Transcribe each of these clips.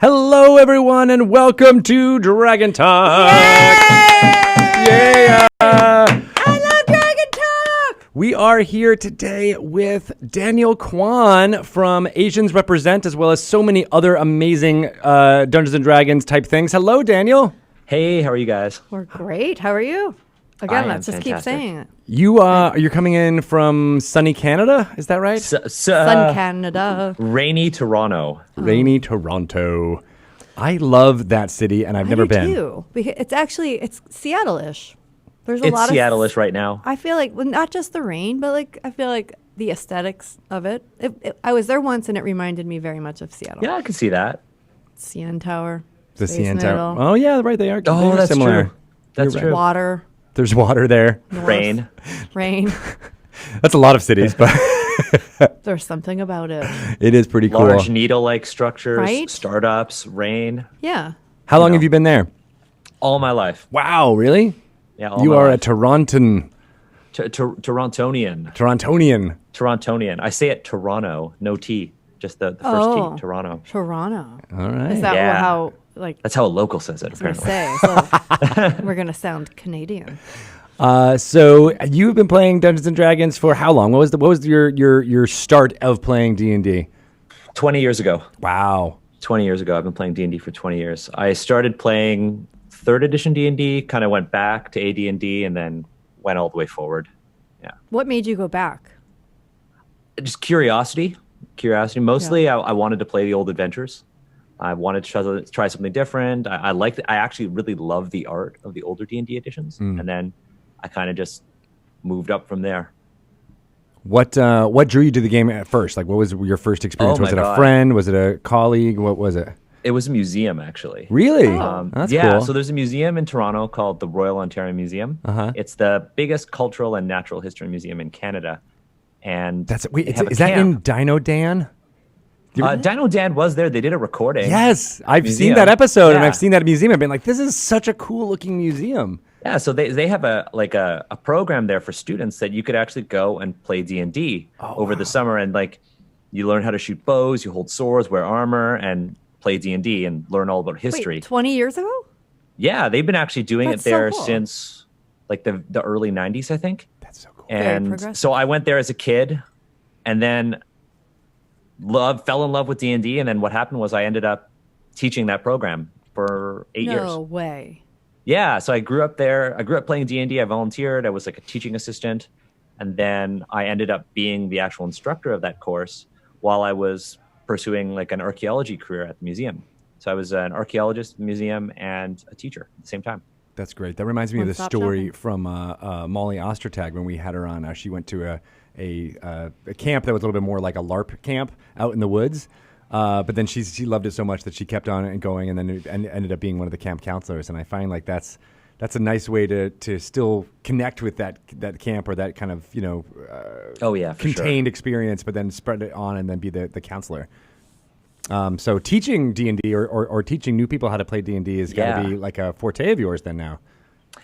Hello, everyone, and welcome to Dragon Talk. Yay! Yeah. I love Dragon Talk! We are here today with Daniel Kwan from Asians Represent, as well as so many other amazing Dungeons & Dragons type things. Hello, Daniel. Hey, how are you guys? We're great. How are you? Again, let's just keep saying it. You're coming in from sunny Canada, is that right? Sun Canada. Rainy Toronto. Rainy Toronto. I love that city, and I've never been. Too. It's Seattle-ish. There's a It's lot Seattle-ish right now. I feel like, well, not just the rain, but I feel like the aesthetics of it. I was there once, and it reminded me very much of Seattle. Yeah, I can see that. CN Tower. The Space CN Needle, Tower. Oh, yeah, right. They are. Oh, they're that's similar. true. That's You're true. Water. There's water there. North, Rain. Rain. That's a lot of cities, but There's something about it. it is pretty cool. Large needle-like structures, Right? startups, rain. Yeah. How long have you been there? All my life. Wow, really? Yeah, all You my are a life. Torontonian. Torontonian. Torontonian. Torontonian. I say it Toronto, no T, just the first Oh. T, Toronto. Toronto. All right. Is that Yeah. how, That's how a local says it, I was apparently. going to say? So we're going to sound Canadian. So you've been playing Dungeons and Dragons for how long? What was your start of playing D&D? 20 years ago. Wow. 20 years ago. I've been playing D&D for 20 years. I started playing 3rd edition D&D, kind of went back to AD&D, and then went all the way forward. Yeah. What made you go back? Just curiosity. Mostly, I wanted to play the old adventures. I wanted to try something different. I actually really love the art of the older D&D editions. And then I kind of just moved up from there. What drew you to the game at first? Like, what was your first experience? Oh Was my it a God. friend? Was it a colleague? What was it? It was a museum, actually. Really? That's yeah, cool. so there's a museum in Toronto called the Royal Ontario Museum. Uh-huh. It's the biggest cultural and natural history museum in Canada. And Wait, they have a is that in camp. Dino Dan? Dino Dan was there. They did a recording. Yes, I've seen Museum. that episode, and Yeah. I've seen that museum. I've been like, this is such a cool looking museum. Yeah, so they have a program there for students that you could actually go and play D&D over the summer, and you learn how to shoot bows, you hold swords, wear armor, and play D&D and learn all about history. Wait, 20 years ago? Yeah, they've been actually doing That's it there so cool. since the early 90s, I think. That's so cool. And progressive. so I went there as a kid, and then fell in love with D&D, and then what happened was I ended up teaching that program for 8 years. No way. Yeah, so I grew up there. I grew up playing D&D. I volunteered. I was like a teaching assistant. And then I ended up being the actual instructor of that course while I was pursuing like an archaeology career at the museum. So I was an archaeologist, museum, and a teacher at the same time. That's great. That reminds me of the One-stop story shopping. from Molly Ostertag when we had her on. She went to a camp that was a little bit more like a LARP camp out in the woods. But then she loved it so much that she kept on and going, and then ended up being one of the camp counselors. And I find like that's a nice way to still connect with that camp or that kind of Oh, yeah, for contained experience, but then spread it on and then be the counselor. So teaching D&D or teaching new people how to play D&D is got to Yeah. be like a forte of yours then now.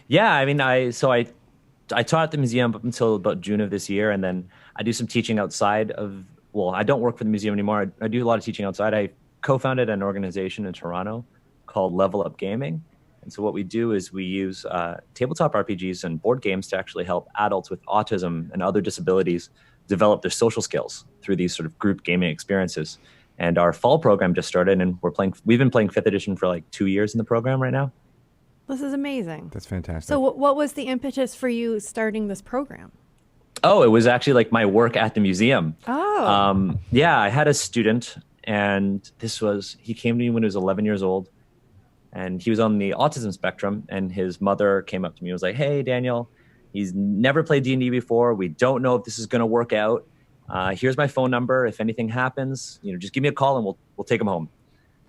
Yeah, I mean, I taught at the museum up until about June of this year, and then I do some teaching outside of. Well, I don't work for the museum anymore. I do a lot of teaching outside. I co-founded an organization in Toronto called Level Up Gaming, and so what we do is we use tabletop RPGs and board games to actually help adults with autism and other disabilities develop their social skills through these sort of group gaming experiences. And our fall program just started, and we've been playing 5th edition for like 2 years in the program right now. This is amazing. That's fantastic. So what was the impetus for you starting this program? Oh, it was actually like my work at the museum. Oh. Yeah, I had a student, and he came to me when he was 11 years old, and he was on the autism spectrum, and his mother came up to me and was like, "Hey, Daniel, he's never played D&D before. We don't know if this is going to work out. Here's my phone number. If anything happens, just give me a call and we'll take him home."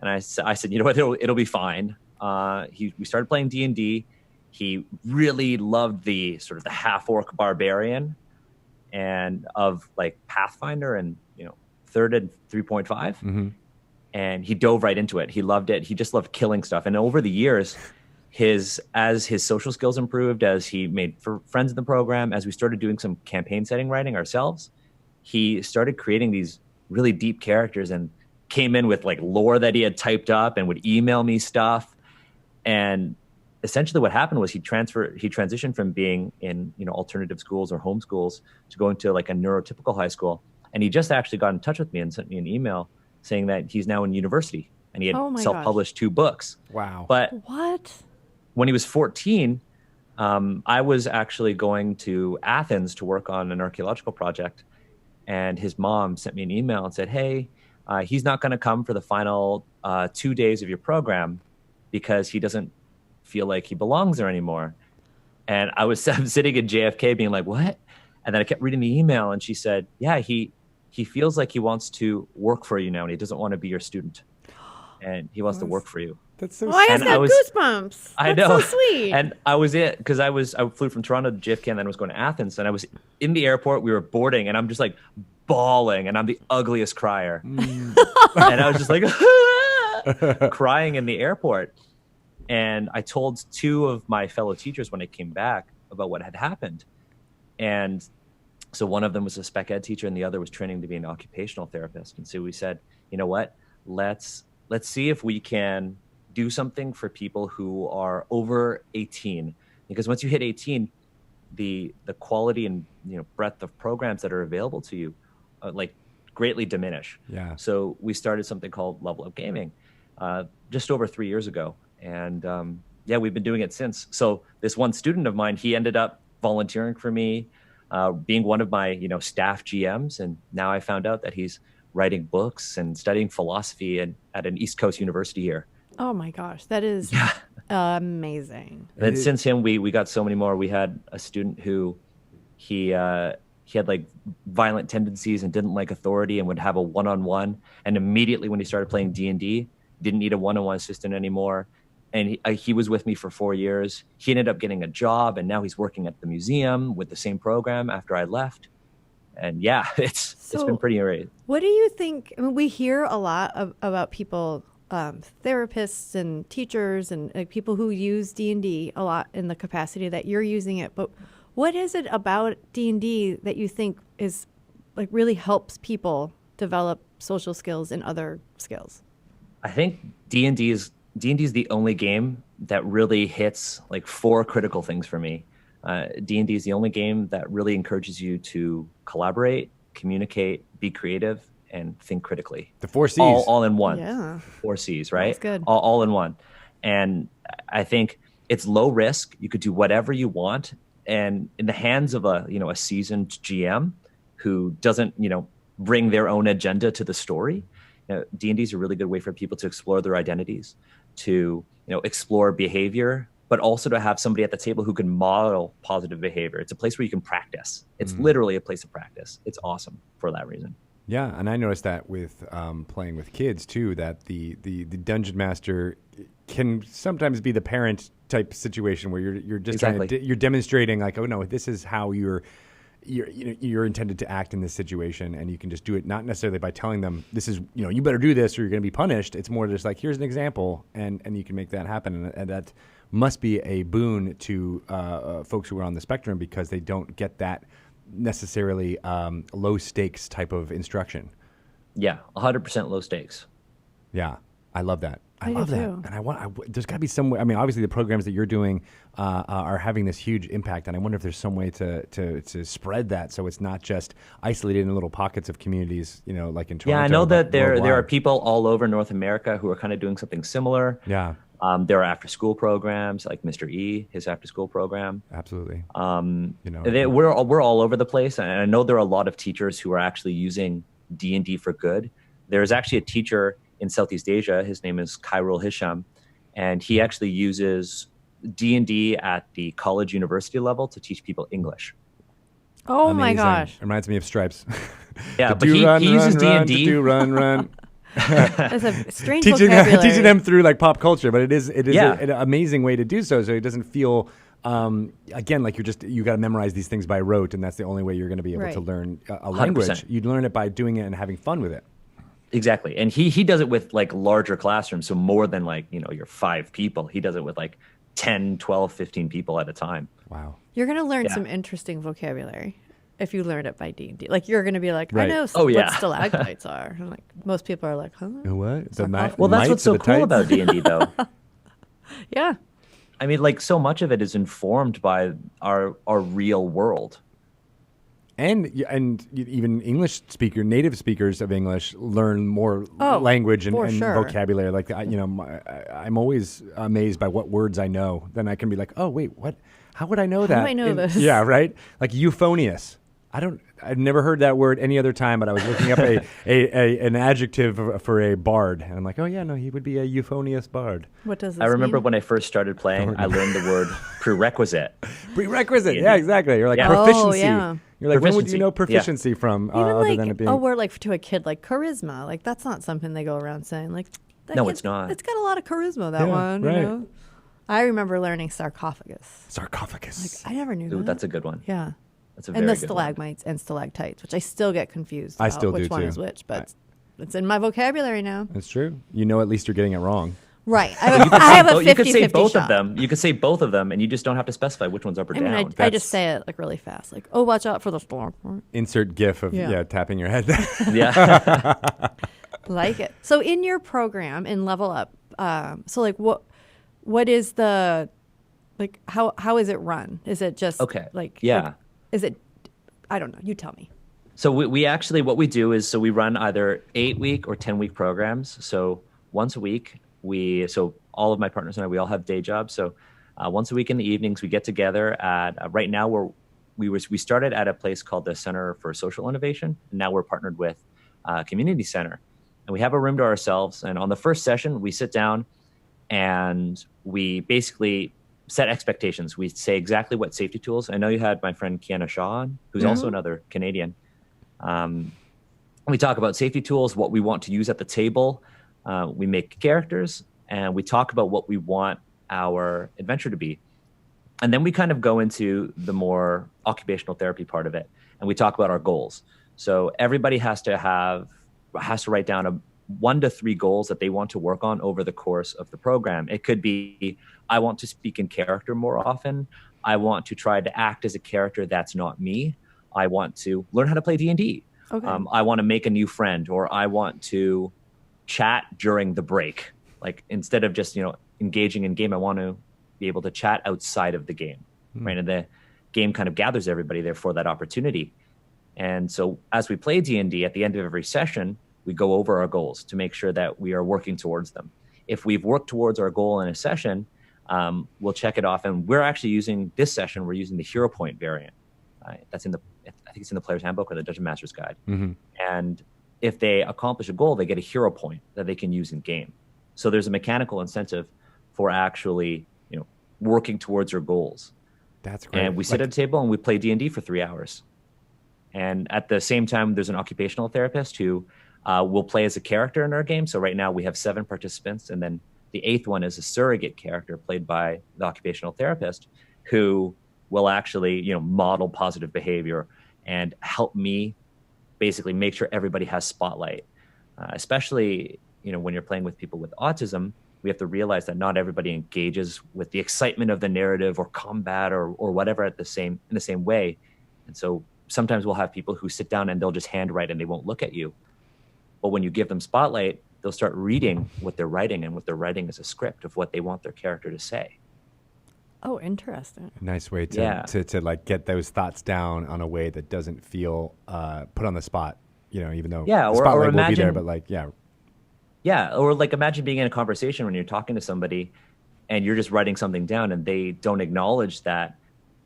And I said, you know what, it'll be fine. We started playing D&D. He really loved the sort of the half-orc barbarian and of like Pathfinder and 3rd and 3.5. Mm-hmm. And he dove right into it. He loved it. He just loved killing stuff. And over the years, as his social skills improved, as he made friends in the program, as we started doing some campaign setting writing ourselves, he started creating these really deep characters, and came in with like lore that he had typed up and would email me stuff. And essentially what happened was he transitioned from being in, alternative schools or home schools to going to like a neurotypical high school. And he just actually got in touch with me and sent me an email saying that he's now in university and he had self-published 2 books. Wow. But What? when he was 14, I was actually going to Athens to work on an archaeological project. And his mom sent me an email and said, hey, he's not going to come for the final 2 days of your program because he doesn't feel like he belongs there anymore. And I'm sitting at JFK being like, what? And then I kept reading the email and she said, yeah, he feels like he wants to work for you now and he doesn't want to be your student. And he wants to work for you. That's so Well, I just got goosebumps. I That's know. so sweet. And I was because I flew from Toronto to JFK and then was going to Athens. And I was in the airport. We were boarding and I'm just like bawling and I'm the ugliest crier. And I was just like crying in the airport. And I told 2 of my fellow teachers when I came back about what had happened. And so one of them was a spec ed teacher and the other was training to be an occupational therapist. And so we said, you know what, let's see if we can do something for people who are over 18, because once you hit 18, the quality and breadth of programs that are available to you like greatly diminish. Yeah. So we started something called Level Up Gaming just over 3 years ago, and we've been doing it since. So this one student of mine, he ended up volunteering for me, being one of my staff GMs, and now I found out that he's writing books and studying philosophy at an East Coast university here. Oh my gosh, that is amazing. And then since him, we got so many more. We had a student who he had like violent tendencies and didn't like authority and would have a one-on-one. And immediately when he started playing D&D, didn't need a one-on-one assistant anymore. And he was with me for 4 years. He ended up getting a job and now he's working at the museum with the same program after I left. And it's been pretty great. What do you think? I mean, we hear a lot about people, therapists and teachers and people who use D&D a lot in the capacity that you're using it. But what is it about D&D that you think is like really helps people develop social skills and other skills? I think D&D is the only game that really hits like 4 critical things for me. D&D is the only game that really encourages you to collaborate, communicate, be creative, and think critically. The 4 C's. All in one. Yeah. 4 C's, right? That's good. All in one. And I think it's low risk. You could do whatever you want. And in the hands of a seasoned GM who doesn't, bring their own agenda to the story, D&D is a really good way for people to explore their identities, to, explore behavior, but also to have somebody at the table who can model positive behavior. It's a place where you can practice. It's literally a place of practice. It's awesome for that reason. Yeah, and I noticed that with playing with kids too, that the dungeon master can sometimes be the parent type situation where you're just you're demonstrating like, oh no, this is how you're intended to act in this situation, and you can just do it not necessarily by telling them this is you better do this or you're going to be punished. It's more just like here's an example, and you can make that happen, and that must be a boon to folks who are on the spectrum because they don't get that necessarily low stakes type of instruction. Yeah, 100% low stakes. Yeah, I love that. I love that, too. and there's got to be some way. I mean, obviously the programs that you're doing are having this huge impact, and I wonder if there's some way to spread that so it's not just isolated in little pockets of communities, like in Toronto. Yeah, I know that there worldwide. are people all over North America who are kind of doing something similar. Yeah. There are after-school programs like Mr. E, his after-school program. Absolutely. We're all over the place, and I know there are a lot of teachers who are actually using D&D for good. There's actually a teacher in Southeast Asia. His name is Khairul Hisham, and he actually uses D&D at the college university level to teach people English. Oh Amazing. my gosh! It reminds me of Stripes. Yeah, but he uses D&D. Do run. That's a strange vocabulary. Teaching them through like pop culture, but it is Yeah. an amazing way to do so it doesn't feel again like you got to memorize these things by rote, and that's the only way you're going to be able to learn a language. 100%. You'd learn it by doing it and having fun with it. Exactly. And he does it with like larger classrooms, so more than like your 5 people. He does it with like 10, 12, 15 people at a time. Wow. You're going to learn some interesting vocabulary. if you learn it by D&D. Like you're going to be like, I Right. know Oh, yeah. what stalagmites are. And like most people are like, huh? What? Sarcophagus. Well, that's mites what's or so the cool tights? about D&D, though. Yeah. I mean, like, so much of it is informed by our real world. And even native speakers of English learn more Oh, language and for sure. vocabulary. Like, I'm always amazed by what words I know. Then I can be like, oh, wait, what? How would I know that? do I know this? Yeah, right? Like euphonious. I've never heard that word any other time, but I was looking up an adjective for a bard. And I'm like, oh, yeah, no, he would be a euphonious bard. What does this I remember mean? when I first started playing, I learned the word prerequisite. Prerequisite. Yeah, exactly. You're like Yeah. proficiency. Oh, yeah. You're like, when would Proficiency. you know Yeah. proficiency from Even other like than it being... a word like to a kid, like charisma. Like that's not something they go around saying. Like that No, kid's- it's not. It's got a lot of charisma, that Yeah, one. right. You know? I remember learning sarcophagus. Sarcophagus. I never knew Ooh, that. that's a good one. Yeah. That's a very And the good one. stalagmites and stalactites, which I still get confused I about still do, which one too. is which, but it's in my vocabulary now. That's true. You know, at least you're getting it wrong. Right. I have a 50-50 You could say both shot. of them. You could say both of them, and you just don't have to specify which one's up or I mean, down. I That's- just say it like really fast, like, "Oh, watch out for the stalagmite." Insert GIF of Yeah. tapping your head. Yeah. Like it. So in your program in Level Up, so like what is the like how is it run? Is it just Okay. like Yeah. like, is it? I don't know. You tell me. So we actually, what we do is, so we run either 8-week or 10-week programs. So once a week, so all of my partners and I, we all have day jobs. So once a week in the evenings, we get together at, right now we started at a place called the Center for Social Innovation. And now we're partnered with Community Center. And we have a room to ourselves. And on the first session, we sit down and we basically set expectations. We say exactly what safety tools. I know you had my friend Kiana Shaw on, who's also another Canadian. We talk about safety tools, what we want to use at the table. We make characters, and we talk about what we want our adventure to be. And then we kind of go into the more occupational therapy part of it, and we talk about our goals. So everybody has to write down 1 to 3 goals that they want to work on over the course of the program. It could be, I want to speak in character more often. I want to try to act as a character that's not me. I want to learn how to play D&D. Okay. I want to make a new friend, or I want to chat during the break. Like instead of just, engaging in game, I want to be able to chat outside of the game, right? And the game kind of gathers everybody there for that opportunity. And so as we play D&D, at the end of every session, we go over our goals to make sure that we are working towards them. If we've worked towards our goal in a session, we'll check it off. And we're actually using this session, we're using the hero point variant. That's I think it's in the Player's Handbook or the Dungeon Master's Guide. Mm-hmm. And if they accomplish a goal, they get a hero point that they can use in game. So there's a mechanical incentive for actually, working towards your goals. That's great. And we sit at a table and we play D&D for 3 hours. And at the same time, there's an occupational therapist who will play as a character in our game. So right now we have 7 participants, and then the 8th one is a surrogate character played by the occupational therapist who will actually, model positive behavior and help me basically make sure everybody has spotlight. Especially, when you're playing with people with autism, we have to realize that not everybody engages with the excitement of the narrative or combat or whatever in the same way. And so sometimes we'll have people who sit down and they'll just handwrite and they won't look at you. But when you give them spotlight, they'll start reading what they're writing, and what they're writing is a script of what they want their character to say. Oh, interesting. Nice way to like get those thoughts down on a way that doesn't feel put on the spot, even though the spotlight will be there, but or like imagine being in a conversation when you're talking to somebody and you're just writing something down and they don't acknowledge that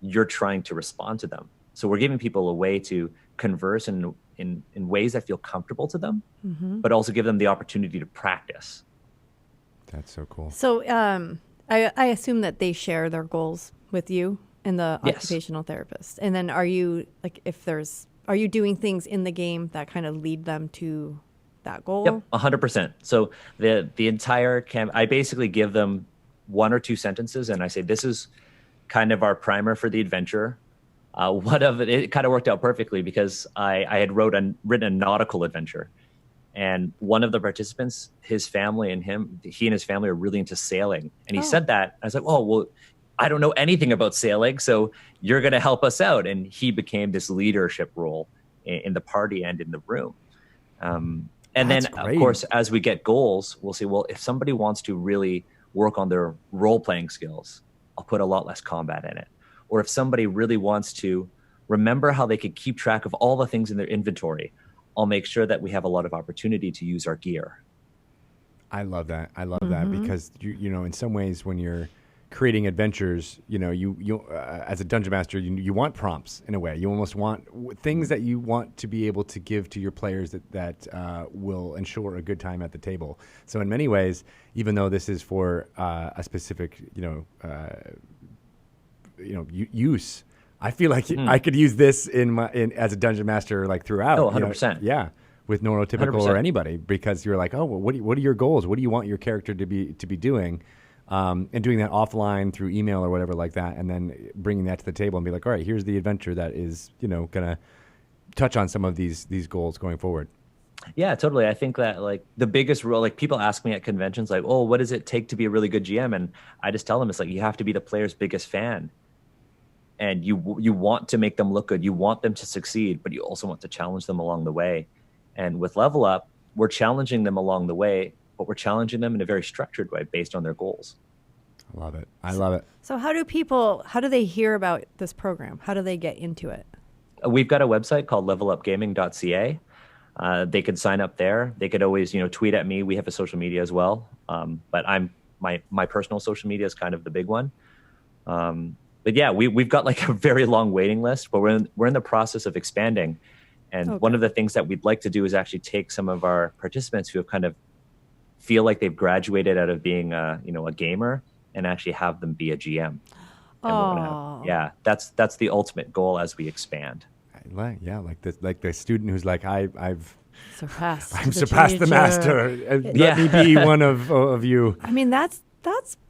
you're trying to respond to them. So we're giving people a way to converse in ways that feel comfortable to them, but also give them the opportunity to practice. That's so cool. So I assume that they share their goals with you and the Yes. occupational therapist. And then are you doing things in the game that kind of lead them to that goal? Yep, 100%. So the entire camp, I basically give them 1 or 2 sentences, and I say, this is kind of our primer for the adventure. It kind of worked out perfectly because I had written a nautical adventure, and one of the participants, his family and he and his family are really into sailing. And he said that, I was like, oh, well, I don't know anything about sailing, so you're going to help us out. And he became this leadership role in the party and in the room. And That's then, great. of course, as we get goals, we'll say, well, if somebody wants to really work on their role-playing skills, I'll put a lot less combat in it. Or if somebody really wants to remember how they could keep track of all the things in their inventory, I'll make sure that we have a lot of opportunity to use our gear. I love that. I love that because you know, in some ways, when you're creating adventures, you know, you as a dungeon master, you want prompts in a way. You almost want things that you want to be able to give to your players that will ensure a good time at the table. So in many ways, even though this is for a specific, use, I feel like I could use this in as a dungeon master like throughout. Oh, 100%. Yeah. With neurotypical 100%. or anybody, because you're like, oh, well, what are your goals? What do you want your character to be doing? And doing that offline through email or whatever like that, and then bringing that to the table and be like, all right, here's the adventure that is, going to touch on some of these goals going forward. Yeah, totally. I think that like the biggest rule, like people ask me at conventions, like, oh, what does it take to be a really good GM? And I just tell them, it's like, you have to be the player's biggest fan. And you want to make them look good. You want them to succeed, but you also want to challenge them along the way. And with Level Up, we're challenging them along the way, but we're challenging them in a very structured way based on their goals. I love it. I love it. So how do they hear about this program? How do they get into it? We've got a website called levelupgaming.ca. They could sign up there. They could always, tweet at me. We have a social media as well. But my personal social media is kind of the big one. But yeah, we've got like a very long waiting list, but we're in the process of expanding. And one of the things that we'd like to do is actually take some of our participants who have kind of feel like they've graduated out of being a gamer and actually have them be a GM. And that's the ultimate goal as we expand. Like the student who's like, I've surpassed the master. Let me be one of you. I mean, that's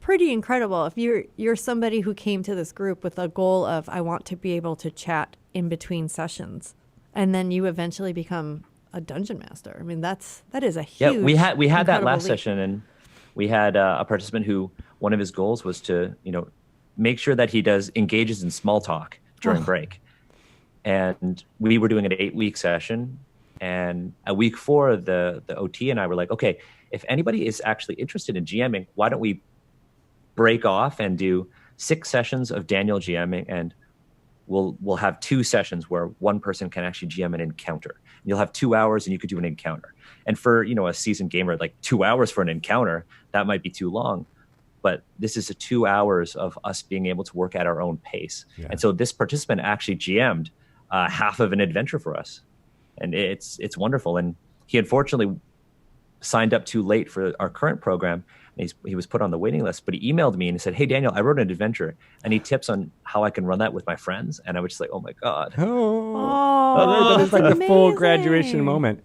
pretty incredible. If you're somebody who came to this group with a goal of, I want to be able to chat in between sessions, and then you eventually become a dungeon master. I mean, that is a huge. Yeah, we had that last leap. session, and we had a participant who one of his goals was to make sure that he engages in small talk during break. And we were doing an 8-week session, and at week 4, the OT and I were like, okay, if anybody is actually interested in GMing, why don't we break off and do 6 sessions of Daniel GMing, and we'll have 2 sessions where one person can actually GM an encounter. You'll have 2 hours and you could do an encounter. And for, a seasoned gamer, like 2 hours for an encounter, that might be too long. But this is 2 hours of us being able to work at our own pace. Yeah. And so this participant actually GM'd half of an adventure for us. And it's wonderful. And he unfortunately signed up too late for our current program. And he was put on the waiting list, but he emailed me and he said, hey, Daniel, I wrote an adventure. And he tips on how I can run that with my friends. And I was just like, oh my God. That is like the full graduation moment.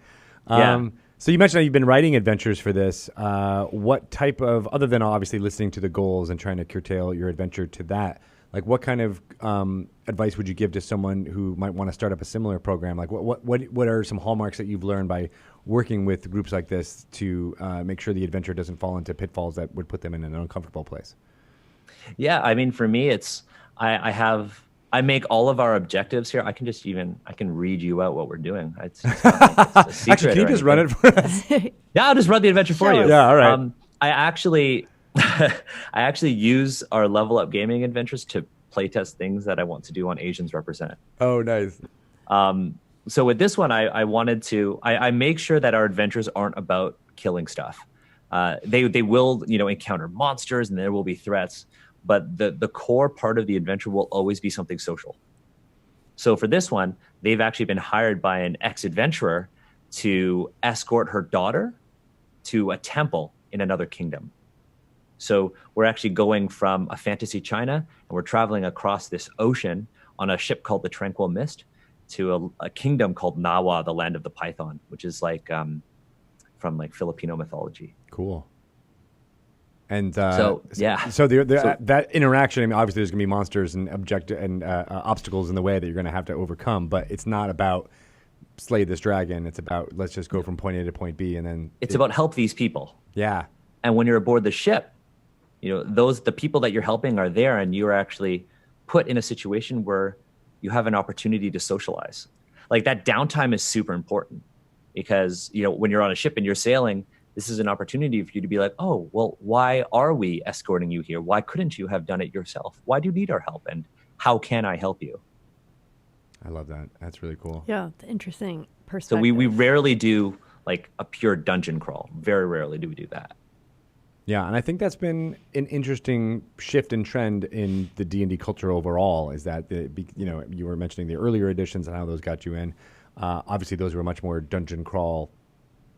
Yeah. So you mentioned that you've been writing adventures for this. What type of, other than obviously listening to the goals and trying to curtail your adventure to that, like what kind of advice would you give to someone who might want to start up a similar program? Like what are some hallmarks that you've learned by working with groups like this to make sure the adventure doesn't fall into pitfalls that would put them in an uncomfortable place? Yeah, I mean, for me, it's I make all of our objectives here. I can read you out what we're doing. It's a secret. Actually, can you just run it for us? Yeah, I'll just run the adventure for you. Yeah, all right. I actually use our Level Up Gaming adventures to playtest things that I want to do on Asians Represent. Oh, nice. So with this one, I wanted to I make sure that our adventures aren't about killing stuff. They will encounter monsters and there will be threats, but the core part of the adventure will always be something social. So for this one, they've actually been hired by an ex-adventurer to escort her daughter to a temple in another kingdom. So we're actually going from a fantasy China, and we're traveling across this ocean on a ship called the Tranquil Mist to a kingdom called Nawa, the land of the python, which is like from like Filipino mythology. Cool. And so that interaction, I mean, obviously there's going to be monsters and obstacles in the way that you're going to have to overcome, but it's not about slay this dragon. It's about let's just go from point A to point B, and then it's about help these people. Yeah. And when you're aboard the ship, the people that you're helping are there, and you're actually put in a situation where you have an opportunity to socialize. Like that downtime is super important because, when you're on a ship and you're sailing, this is an opportunity for you to be like, oh, well, why are we escorting you here? Why couldn't you have done it yourself? Why do you need our help? And how can I help you? I love that. That's really cool. Yeah, interesting perspective. So we rarely do like a pure dungeon crawl. Very rarely do we do that. Yeah, and I think that's been an interesting shift and trend in the D&D culture overall, is that, you were mentioning the earlier editions and how those got you in. Obviously, those were much more dungeon crawl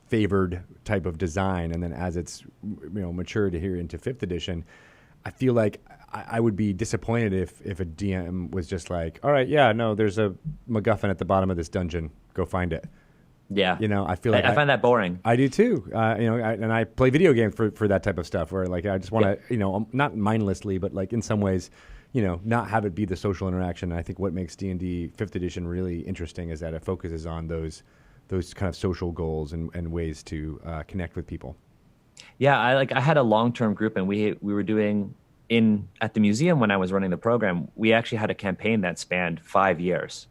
favored type of design. And then as it's, matured here into 5th edition, I feel like I would be disappointed if a DM was just like, all right, yeah, no, there's a MacGuffin at the bottom of this dungeon. Go find it. Yeah. I feel like I find that boring. I do too. And I play video games for that type of stuff where like I just want to, not mindlessly, but like in some ways, not have it be the social interaction. And I think what makes D&D 5th edition really interesting is that it focuses on those kind of social goals and ways to connect with people. Yeah, I had a long-term group, and we were doing at the museum when I was running the program. We actually had a campaign that spanned 5 years.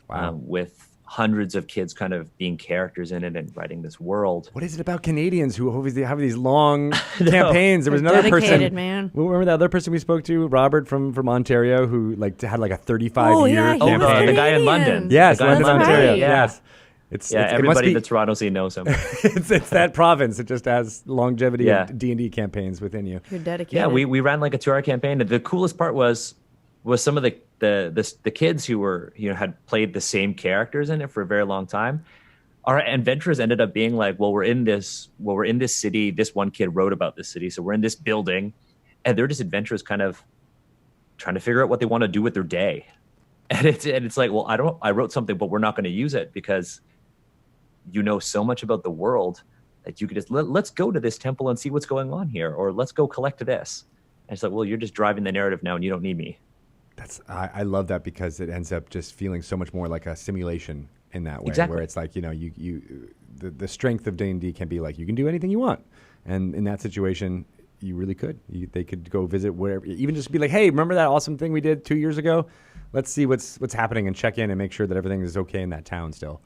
Wow. With hundreds of kids kind of being characters in it and writing this world. What is it about Canadians who always have these long campaigns? There was another dedicated, person. Man. Remember that other person we spoke to, Robert from Ontario, who had like a 35-year campaign. The guy in London. Yes, the guy London, in Ontario. Right. Yeah. Yes. Everybody in the Toronto scene knows him. it's that province. It just has longevity of D&D campaigns within you. You're dedicated. Yeah, we ran like a 2-hour campaign. The coolest part was some of the kids who were had played the same characters in it for a very long time. Our adventures ended up being like, we're in this city. This one kid wrote about this city, so we're in this building, and they're just adventurers, kind of trying to figure out what they want to do with their day. And it's like, well, I wrote something, but we're not going to use it because so much about the world that you could just let's go to this temple and see what's going on here, or let's go collect this. And it's like, well, you're just driving the narrative now, and you don't need me. I love that because it ends up just feeling so much more like a simulation in that way, exactly. Where it's like, the strength of D&D can be like, you can do anything you want. And in that situation, you really could. They could go visit wherever, even just be like, hey, remember that awesome thing we did 2 years ago? Let's see what's happening and check in and make sure that everything is okay in that town still.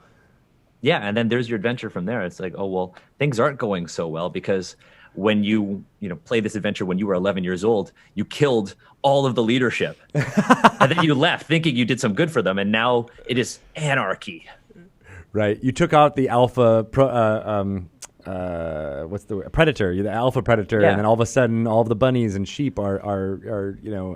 Yeah, and then there's your adventure from there. It's like, oh, well, things aren't going so well because when you play this adventure when you were 11 years old, you killed all of the leadership. And then you left thinking you did some good for them, and now it is anarchy. Right. You took out the alpha predator? You're the alpha predator, and then all of a sudden all of the bunnies and sheep are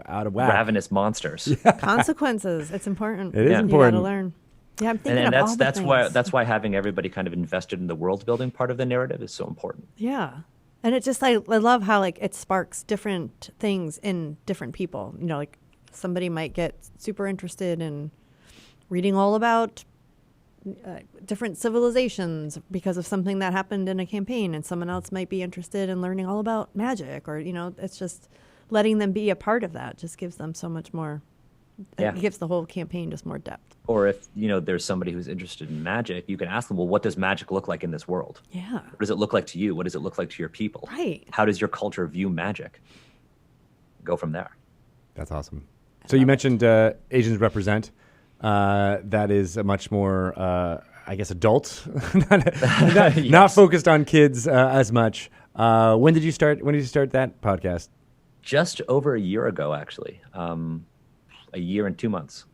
out of whack. Ravenous monsters. Yeah. Consequences. It's important. It is important. You got to learn. Yeah, I'm thinking of all the things. That's why having everybody kind of invested in the world building part of the narrative is so important. Yeah. And it just, I love how it sparks different things in different people. Like somebody might get super interested in reading all about different civilizations because of something that happened in a campaign, and someone else might be interested in learning all about magic, or, it's just letting them be a part of that just gives them so much more. It gives the whole campaign just more depth. Or if, there's somebody who's interested in magic, you can ask them, well, what does magic look like in this world? Yeah. What does it look like to you? What does it look like to your people? Right. How does your culture view magic? Go from there. That's awesome. So you mentioned Asians Represent. That is a much more, I guess, adult, not focused on kids as much. When did you start that podcast? Just over a year ago, actually. A year and 2 months.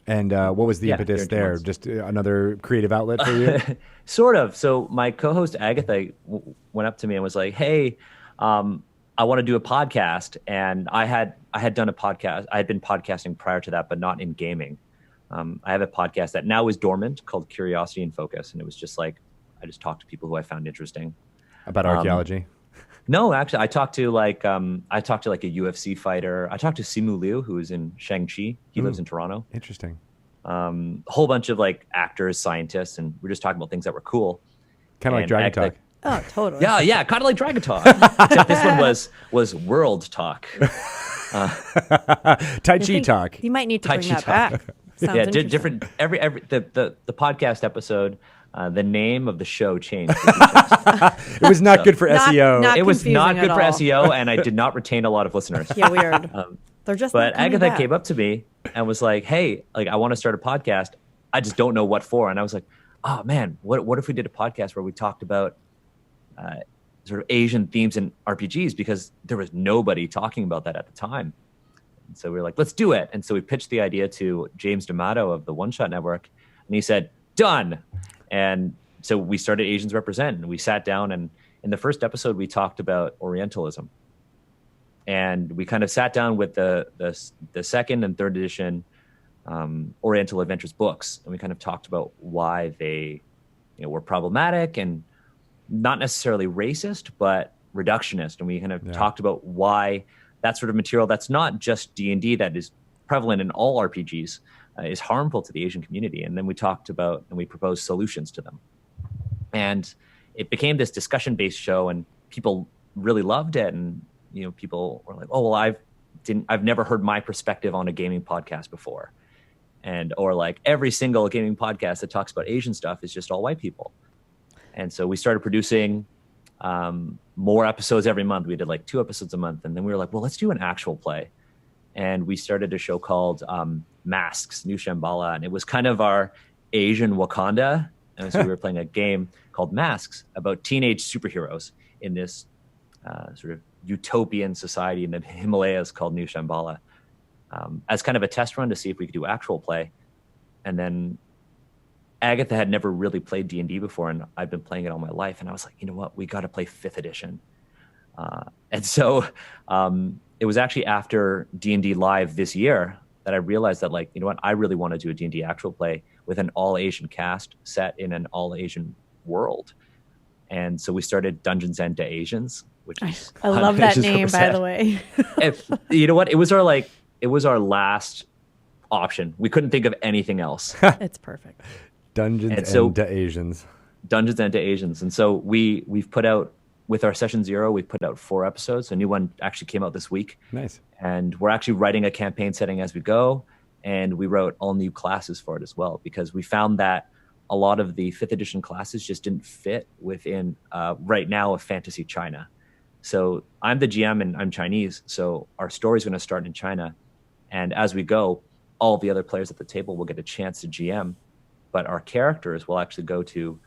And what was the impetus there? Just another creative outlet for you? Sort of. So my co-host Agatha went up to me and was like, hey, I want to do a podcast. And I had done a podcast. I had been podcasting prior to that, but not in gaming. I have a podcast that now is dormant called Curiosity and Focus. And it was just like, I just talked to people who I found interesting. About archaeology? No, actually, I talked to like a UFC fighter. I talked to Simu Liu, who is in Shang-Chi. He lives in Toronto. Interesting. A whole bunch of like actors, scientists, and we're just talking about things that were cool. Kind of like Dragon Talk. Oh, totally. Yeah, kind of like Dragon Talk. Except this one was World Talk. Tai Chi Talk. You might need to Tai bring Chi that Talk. back. Sounds interesting. Different. The podcast episode The name of the show changed. It was not good for SEO. It was not good for all. SEO, and I did not retain a lot of listeners. Yeah, weird. They're just. But not coming Agatha back. came up to me and was like, "Hey, like I want to start a podcast. I just don't know what for." And I was like, "Oh man, what if we did a podcast where we talked about sort of Asian themes in RPGs?" Because there was nobody talking about that at the time. And so we were like, "Let's do it." And so we pitched the idea to James D'Amato of the One Shot Network, and he said, "Done." And so we started Asians Represent, and we sat down, and in the first episode we talked about Orientalism. And we kind of sat down with the second and third edition Oriental Adventures books, and we kind of talked about why they, were problematic and not necessarily racist, but reductionist. And we kind of talked about why that sort of material that's not just D&D, that is prevalent in all RPGs, is harmful to the Asian community. And then we talked about and we proposed solutions to them. And it became this discussion-based show, and people really loved it. And people were like, "Oh, well, I've never heard my perspective on a gaming podcast before," or like every single gaming podcast that talks about Asian stuff is just all white people. And so we started producing more episodes every month. We did like 2 episodes a month, and then we were like, "Well, let's do an actual play." And we started a show called Masks, New Shambhala, and it was kind of our Asian Wakanda. And so we were playing a game called Masks about teenage superheroes in this sort of utopian society in the Himalayas called New Shambhala, as kind of a test run to see if we could do actual play. And then Agatha had never really played D&D before, and I've been playing it all my life. And I was like, you know what, we got to play 5th edition. And so it was actually after D&D Live this year that I realized that, like, you know what, I really want to do a D&D actual play with an all-Asian cast set in an all-Asian world. And so we started Dungeons and Asians, which is I love that name, by the way. You know what? It was our last option. We couldn't think of anything else. It's perfect. Dungeons and Asians. Dungeons and Asians. And so we've put out, with our session 0, we put out 4 episodes. A new one actually came out this week. Nice. And we're actually writing a campaign setting as we go. And we wrote all new classes for it as well, because we found that a lot of the 5th edition classes just didn't fit within right now a fantasy China. So I'm the GM and I'm Chinese. So our story is going to start in China. And as we go, all the other players at the table will get a chance to GM, but our characters will actually go to,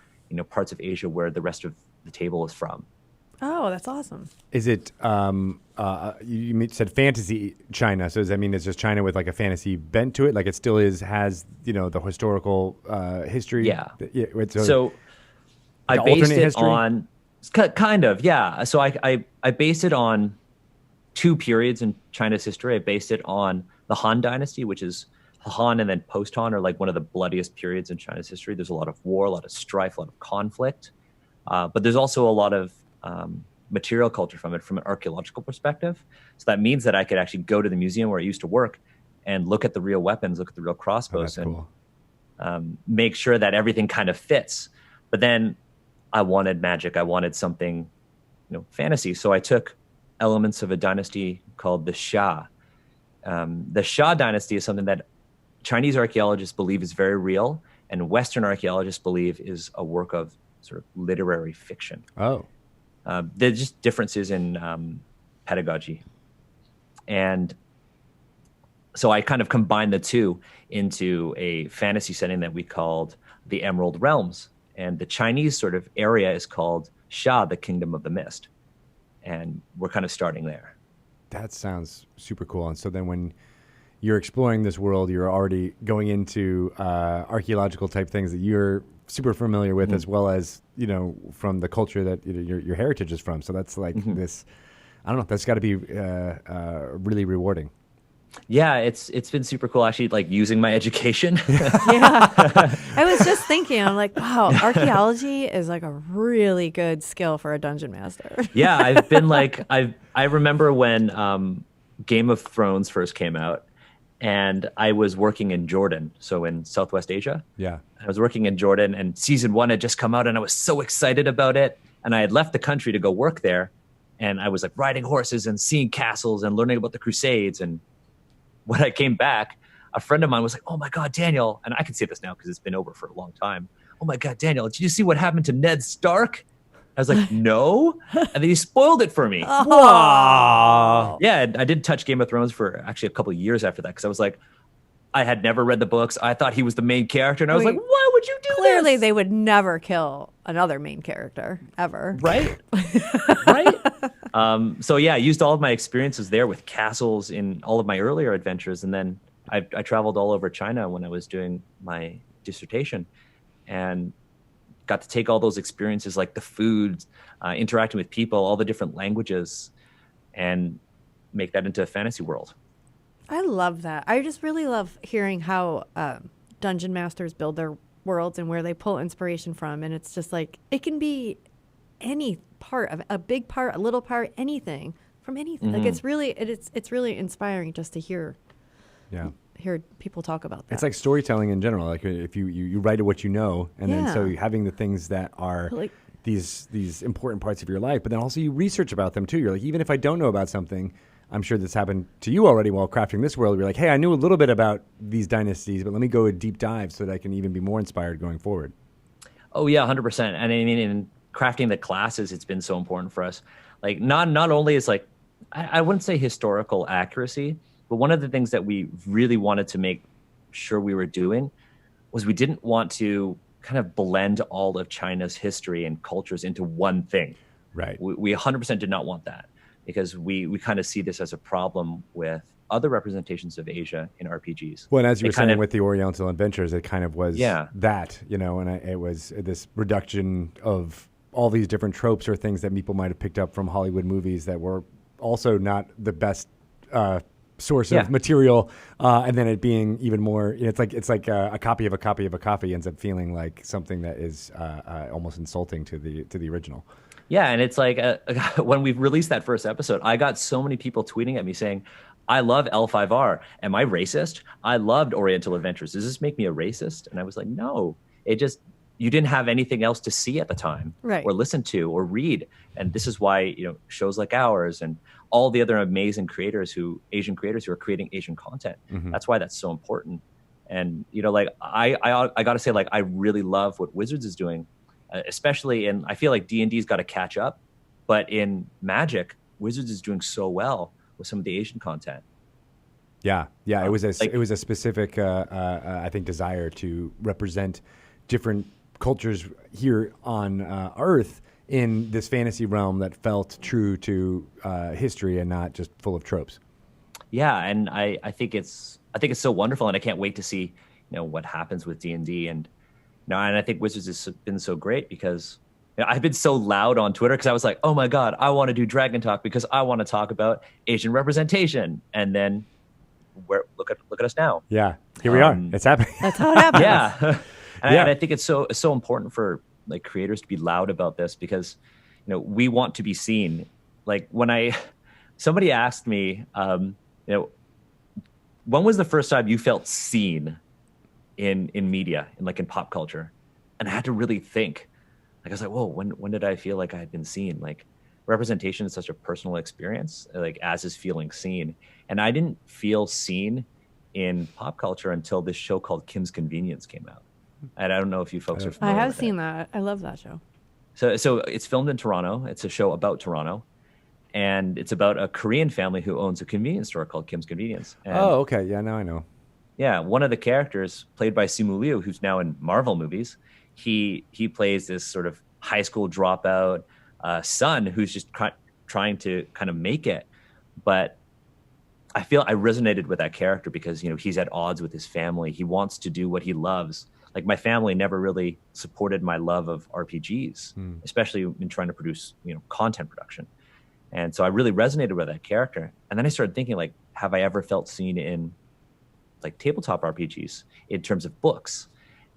parts of Asia where the rest of the table is from. Oh, that's awesome. Is it, you said fantasy China. So does that mean it's just China with like a fantasy bent to it? Like it still has, the historical history? Yeah. So So I based it on, kind of, yeah. So I based it on 2 periods in China's history. I based it on the Han Dynasty, which is Han and then post-Han are like one of the bloodiest periods in China's history. There's a lot of war, a lot of strife, a lot of conflict. But there's also a lot of material culture from it, from an archaeological perspective. So that means that I could actually go to the museum where I used to work and look at the real weapons, look at the real crossbows, and cool. Make sure that everything kind of fits. But then I wanted magic. I wanted something, fantasy. So I took elements of a dynasty called the Xia. The Xia dynasty is something that Chinese archaeologists believe is very real, and Western archaeologists believe is a work of sort of literary fiction. Oh. There's just differences in pedagogy. And so I kind of combined the 2 into a fantasy setting that we called the Emerald Realms. And the Chinese sort of area is called Xia, the Kingdom of the Mist. And we're kind of starting there. That sounds super cool. And so then when you're exploring this world, you're already going into archaeological type things that you're super familiar with, as well as, from the culture that your heritage is from. So that's like this, I don't know, that's got to be really rewarding. Yeah, it's been super cool actually, like using my education. Yeah. I was just thinking, I'm like, wow, archaeology is like a really good skill for a dungeon master. Yeah, I've been like, I remember when Game of Thrones first came out, and I was working in Jordan, so in Southwest Asia. Yeah. I was working in Jordan, and season 1 had just come out, and I was so excited about it. And I had left the country to go work there, and I was like riding horses and seeing castles and learning about the Crusades. And when I came back, a friend of mine was like, "Oh my God, Daniel," and I can say this now because it's been over for a long time, oh my God, Daniel, did you see what happened to Ned Stark? I was like, no. And then he spoiled it for me. Wow. Yeah, I did touch Game of Thrones for actually a couple of years after that because I was like, I had never read the books. I thought he was the main character. And I was like, why would you do Clearly, this? they would never kill another main character ever. Right? Right? So yeah, I used all of my experiences there with castles in all of my earlier adventures. And then I traveled all over China when I was doing my dissertation and got to take all those experiences, like the food, interacting with people, all the different languages, and make that into a fantasy world. I love that. I just really love hearing how dungeon masters build their worlds and where they pull inspiration from. And it's just like, it can be any part of a big part, a little part, anything from anything. Like it's really inspiring just to hear people talk about that. It's like storytelling in general. Like if you write what you know, and then so having the things that are like these important parts of your life, but then also you research about them too. You're like, even if I don't know about something, I'm sure this happened to you already while crafting this world. You're like, hey, I knew a little bit about these dynasties, but let me go a deep dive so that I can even be more inspired going forward. Oh yeah, 100%. And I mean, in crafting the classes, it's been so important for us. Like not only is like, I wouldn't say historical accuracy, but one of the things that we really wanted to make sure we were doing was we didn't want to kind of blend all of China's history and cultures into one thing. Right. We 100% did not want that, because we kind of see this as a problem with other representations of Asia in RPGs. Well, and as you were saying with the Oriental Adventures, it kind of was that, and it was this reduction of all these different tropes or things that people might have picked up from Hollywood movies that were also not the best source of material, and then it being even more, it's like a copy of a copy of a copy ends up feeling like something that is almost insulting to the original. Yeah, and it's like when we released that first episode, I got so many people tweeting at me saying, I love L5R. Am I racist? I loved Oriental Adventures. Does this make me a racist? And I was like, no. You didn't have anything else to see at the time, or listen to or read. And this is why, shows like ours and all the other amazing Asian creators who are creating Asian content. That's why that's so important. And, I got to say, like, I really love what Wizards is doing. Especially I feel like D&D's got to catch up, but in Magic, Wizards is doing so well with some of the Asian content. Yeah. It was a specific, I think, desire to represent different cultures here on Earth in this fantasy realm that felt true to history and not just full of tropes. Yeah, and I think it's so wonderful, and I can't wait to see what happens with D&D and. No, and I think Wizards has been so great because I've been so loud on Twitter because I was like, oh my God, I want to do Dragon Talk because I want to talk about Asian representation. And then look at us now. Yeah, here we are. It's happening. That's how it happens. Yeah. And I think it's so important for like creators to be loud about this because, we want to be seen. Like when somebody asked me, when was the first time you felt seen in media and like in pop culture? And I had to really think. Like I was like, whoa, when did I feel like I had been seen? Like representation is such a personal experience, like as is feeling seen. And I didn't feel seen in pop culture until this show called Kim's Convenience came out. And I don't know if you folks are familiar I have with seen that. I love that show. So it's filmed in Toronto. It's a show about Toronto. And it's about a Korean family who owns a convenience store called Kim's Convenience. And okay. Yeah, now I know. Yeah, one of the characters played by Simu Liu, who's now in Marvel movies, he plays this sort of high school dropout son who's just trying to kind of make it. But I feel I resonated with that character because, he's at odds with his family. He wants to do what he loves. Like my family never really supported my love of RPGs, especially in trying to produce, content production. And so I really resonated with that character. And then I started thinking, like, have I ever felt seen in like tabletop RPGs in terms of books?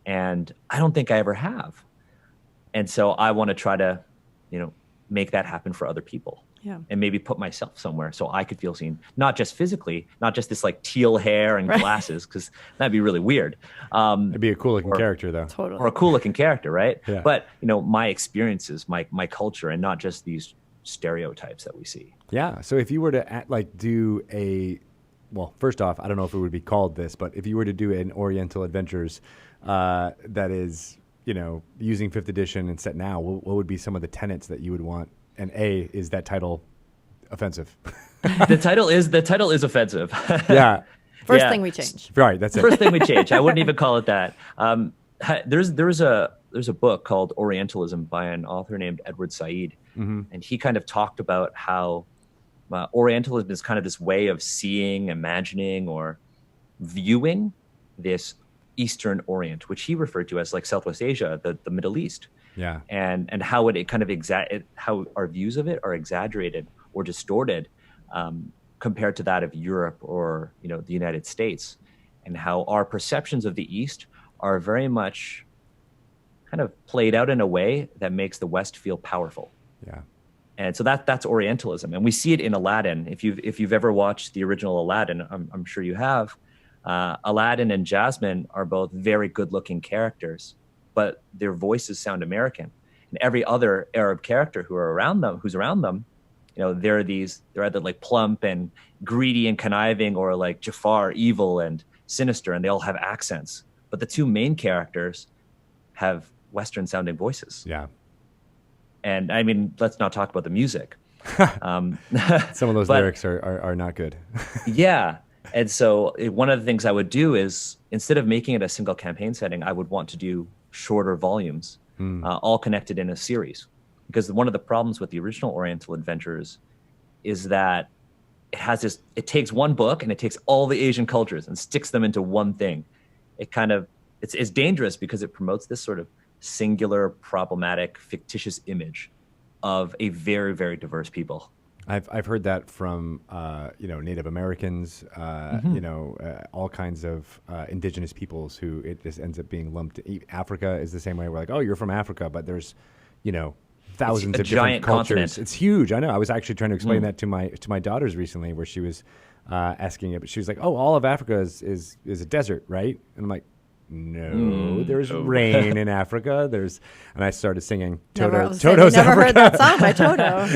And I don't think I ever have. And so I want to try to, make that happen for other people. Yeah. And maybe put myself somewhere so I could feel seen, not just physically, not just this like teal hair and glasses, because that'd be really weird. It'd be a cool looking character though. Totally. Or a cool looking character, right? Yeah. But, my experiences, my culture, and not just these stereotypes that we see. Yeah. So if you were to do well, first off, I don't know if it would be called this, but if you were to do an Oriental Adventures that is using fifth edition and set now, what would be some of the tenets that you would want? And is that title offensive? The title is offensive. Yeah. First thing we change. Right. That's it. First thing we change. I wouldn't even call it that. There's a book called Orientalism by an author named Edward Said, and he kind of talked about how Orientalism is kind of this way of seeing, imagining, or viewing this Eastern Orient, which he referred to as like Southwest Asia, the Middle East. Yeah. And how it kind of how our views of it are exaggerated or distorted compared to that of Europe or the United States, and how our perceptions of the East are very much kind of played out in a way that makes the West feel powerful. Yeah. And so that's Orientalism, and we see it in Aladdin. If you've ever watched the original Aladdin, I'm sure you have. Aladdin and Jasmine are both very good-looking characters, but their voices sound American. And every other Arab character who's around them, they're either like plump and greedy and conniving, or like Jafar, evil and sinister, and they all have accents. But the two main characters have Western-sounding voices. Yeah. And I mean, let's not talk about the music. Some of those lyrics are not good. Yeah. And so one of the things I would do is, instead of making it a single campaign setting, I would want to do shorter volumes, all connected in a series. Because one of the problems with the original Oriental Adventures is that it takes one book and it takes all the Asian cultures and sticks them into one thing. It's dangerous because it promotes this sort of singular, problematic, fictitious image of a very, very diverse people. I've heard that from Native Americans, all kinds of indigenous peoples who it just ends up being lumped. Africa is the same way. We're like, oh, you're from Africa, but there's thousands of different cultures. Continent. It's huge. I know. I was actually trying to explain that to my daughters recently, where she was asking it, but she was like, oh, all of Africa is a desert, right? And I'm like, no, there's rain in Africa. And I started singing Toto's never Africa. heard that song by Toto.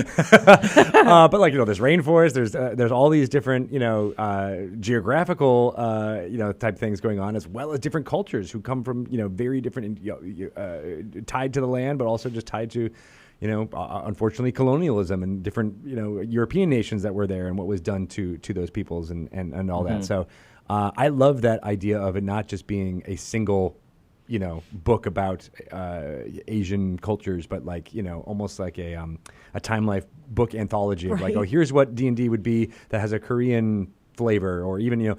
But there's rainforest. There's all these different geographical type things going on, as well as different cultures who come from very different tied to the land, but also just tied to unfortunately colonialism and different European nations that were there and what was done to those peoples and all that. So. I love that idea of it not just being a single, book about Asian cultures, but almost like a Time Life book anthology of like, oh, here's what D&D would be that has a Korean flavor, or even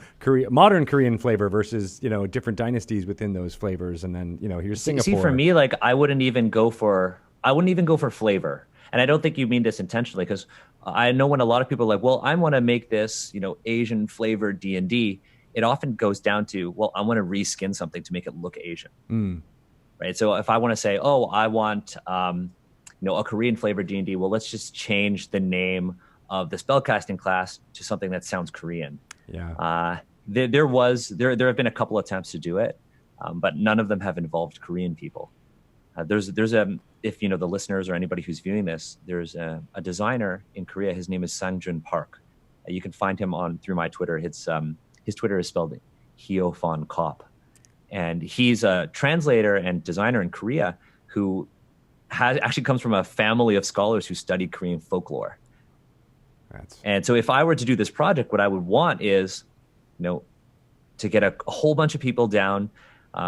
modern Korean flavor versus different dynasties within those flavors, and then here's Singapore. See, for me, like I wouldn't even go for flavor, and I don't think you mean this intentionally, because I know when a lot of people are like, well, I want to make this Asian flavored D&D. It often goes down to, well, I want to reskin something to make it look Asian, right? So if I want to say, oh, I want, a Korean flavored D&D, well, let's just change the name of the spellcasting class to something that sounds Korean. Yeah. There have been a couple attempts to do it, but none of them have involved Korean people. There's if the listeners or anybody who's viewing this, there's a designer in Korea. His name is Sang-Jun Park. You can find him through my Twitter. His Twitter is spelled Hyofon Kop. And he's a translator and designer in Korea who actually comes from a family of scholars who studied Korean folklore. And so if I were to do this project, what I would want is, to get a whole bunch of people down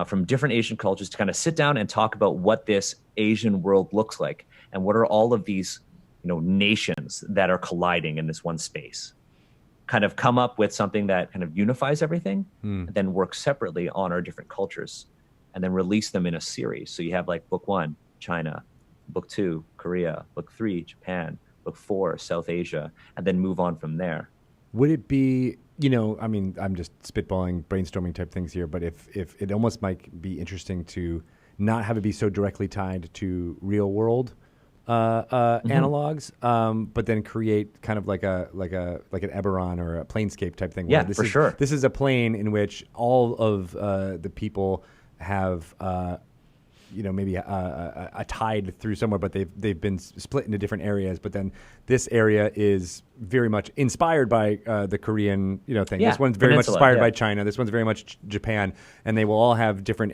from different Asian cultures to kind of sit down and talk about what this Asian world looks like and what are all of these, nations that are colliding in this one space. Kind of come up with something that kind of unifies everything, and then work separately on our different cultures, and then release them in a series. So you have like book 1, China, book 2, Korea, book 3, Japan, book 4, South Asia, and then move on from there. Would it be, I'm just spitballing, brainstorming type things here, but if it almost might be interesting to not have it be so directly tied to real world analogs, but then create kind of like an Eberron or a Planescape type thing. Yeah, for sure. This is a plane in which all of the people have, maybe a tide through somewhere, but they've been split into different areas. But then this area is very much inspired by the Korean, thing. Yeah, this one's very much peninsula, inspired by China. This one's very much Japan, and they will all have different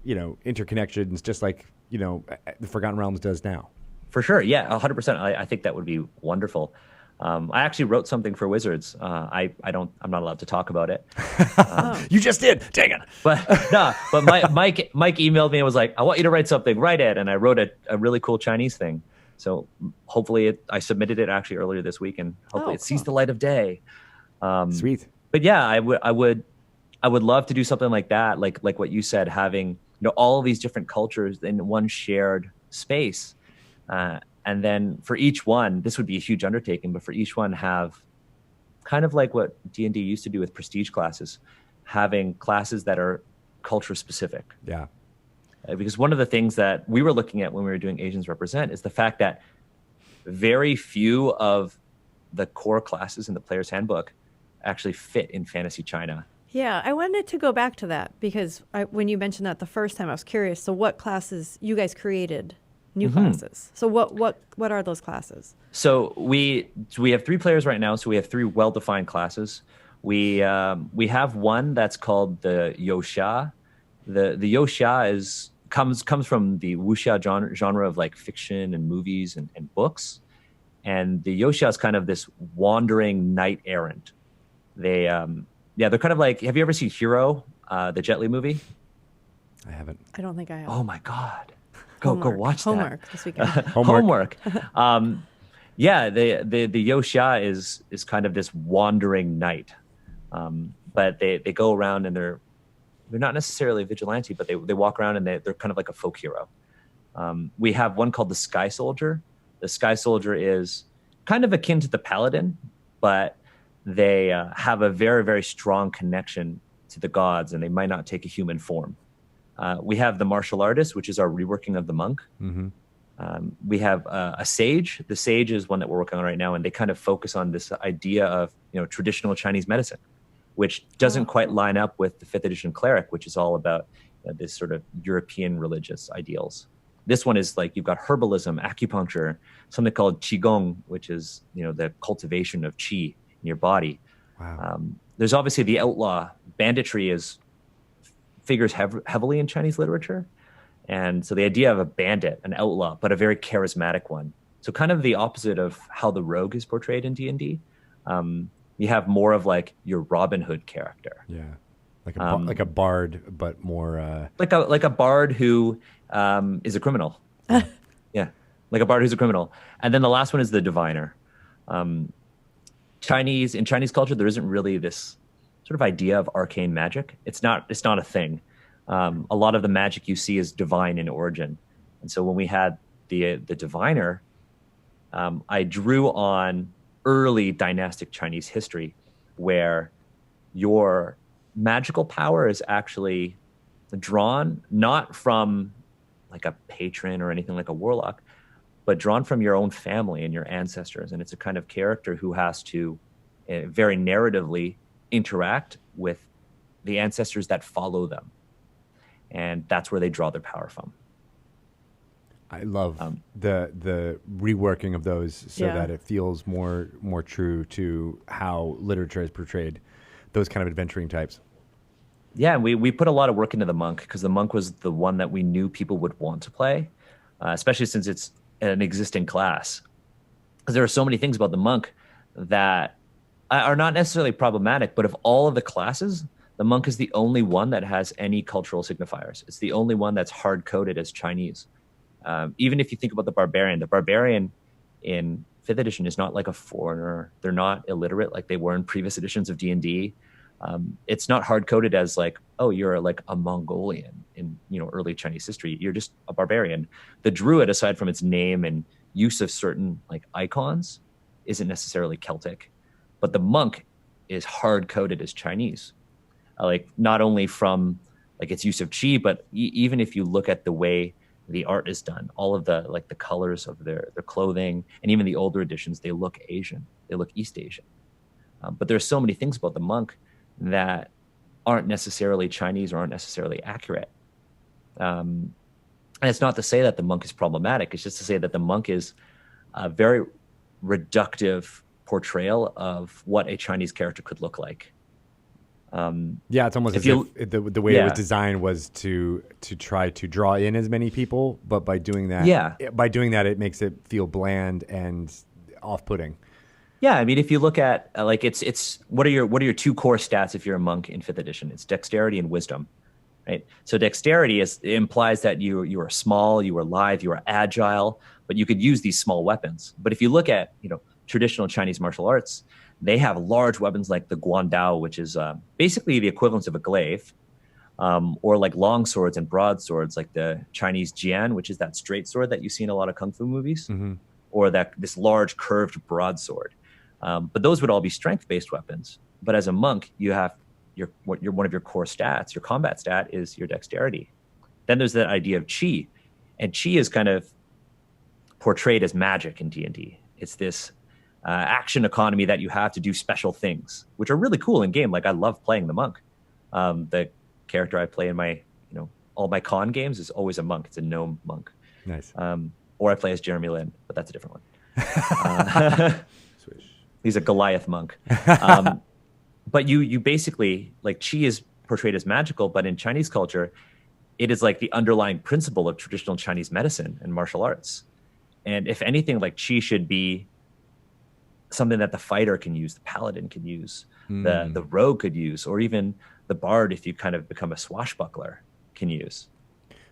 interconnections, just like the Forgotten Realms does now. For sure, yeah, 100%. I think that would be wonderful. I actually wrote something for Wizards. I'm not allowed to talk about it. You just did, dang it! But Mike emailed me and was like, "I want you to write something. Write it." And I wrote a really cool Chinese thing. So hopefully, I submitted it actually earlier this week, and hopefully it sees the light of day. Sweet. But yeah, I would love to do something like that, like what you said, having all of these different cultures in one shared space. And then for each one, this would be a huge undertaking, but for each one have kind of like what D&D used to do with prestige classes, having classes that are culture specific. Yeah. Because one of the things that we were looking at when we were doing Asians Represent is the fact that very few of the core classes in the Player's Handbook actually fit in Fantasy China. Yeah, I wanted to go back to that because when you mentioned that the first time, I was curious. So what classes you guys created? New classes. So what are those classes? So we have 3 players right now. So we have 3 well-defined classes. We have one that's called the Youxia. The Youxia comes from the wuxia genre of like fiction and movies and books. And the Youxia is kind of this wandering knight errant. They're kind of like, have you ever seen Hero, the Jet Li movie? I haven't. I don't think I have. Oh my God. Go watch that. Homework this weekend. Homework. Yeah, the Youxia is kind of this wandering knight. But they go around and they're not necessarily a vigilante, but they walk around and they're kind of like a folk hero. We have one called the Sky Soldier. The Sky Soldier is kind of akin to the Paladin, but they have a very, very strong connection to the gods, and they might not take a human form. We have the Martial Artist, which is our reworking of the monk. Mm-hmm. We have a Sage. The Sage is one that we're working on right now, and they kind of focus on this idea of traditional Chinese medicine, which doesn't quite line up with the 5th edition Cleric, which is all about this sort of European religious ideals. This one is like you've got herbalism, acupuncture, something called Qigong, which is the cultivation of qi in your body. Wow. There's obviously the outlaw. Banditry figures heavily in Chinese literature. And so the idea of a bandit, an outlaw, but a very charismatic one. So kind of the opposite of how the rogue is portrayed in D&D. You have more of like your Robin Hood character. Yeah. Like a bard, but more... Like a bard who is a criminal. Yeah. Like a bard who's a criminal. And then the last one is the diviner. In Chinese culture, there isn't really this sort of idea of arcane magic. It's not a thing. A lot of the magic you see is divine in origin. And so when we had the diviner, I drew on early dynastic Chinese history where your magical power is actually drawn not from like a patron or anything like a warlock, but drawn from your own family and your ancestors. And it's a kind of character who has to very narratively interact with the ancestors that follow them. And that's where they draw their power from. I love the reworking of those so that it feels more true to how literature has portrayed those kind of adventuring types. Yeah, we put a lot of work into the monk because the monk was the one that we knew people would want to play, especially since it's an existing class. Because there are so many things about the monk that are not necessarily problematic, but of all of the classes, the monk is the only one that has any cultural signifiers. It's the only one that's hard-coded as Chinese. Even if you think about the barbarian in 5th edition is not like a foreigner. They're not illiterate like they were in previous editions of D&D. It's not hard-coded as like, oh, you're like a Mongolian in early Chinese history. You're just a barbarian. The druid, aside from its name and use of certain like icons, isn't necessarily Celtic. But the monk is hard-coded as Chinese. Like not only from like its use of qi, but even if you look at the way the art is done, all of the like the colors of their clothing, and even the older editions, they look Asian, they look East Asian. But there's so many things about the monk that aren't necessarily Chinese or aren't necessarily accurate. And it's not to say that the monk is problematic. It's just to say that the monk is a very reductive portrayal of what a Chinese character could look like. Yeah, it's almost If as you- if the way it was yeah. designed was to try to draw in as many people, but by doing that, Yeah. it makes it feel bland and off-putting. Yeah, I mean, if you look at like it's what are your two core stats if you're a monk in fifth edition? It's dexterity and wisdom, right? So dexterity implies that you are small, you are lithe, you are agile, but you could use these small weapons. But if you look at traditional Chinese martial arts, they have large weapons like the guandao, which is basically the equivalent of a glaive, or like long swords and broadswords, like the Chinese jian, which is that straight sword that you see in a lot of kung fu movies, or this large curved broadsword. But those would all be strength-based weapons. But as a monk, you have one of your core stats, your combat stat is your dexterity. Then there's that idea of chi, and chi is kind of portrayed as magic in D&D. It's this action economy that you have to do special things, which are really cool in game. Like I love playing the monk. The character I play in my all my Quan games is always a monk. It's a gnome monk. Nice. Or I play as Jeremy Lin, but that's a different one. He's a Goliath monk. But you basically, like, chi is portrayed as magical, but in Chinese culture, it is like the underlying principle of traditional Chinese medicine and martial arts. And if anything, like, chi should be something that the fighter can use, the paladin can use, the rogue could use, or even the bard, if you kind of become a swashbuckler, can use.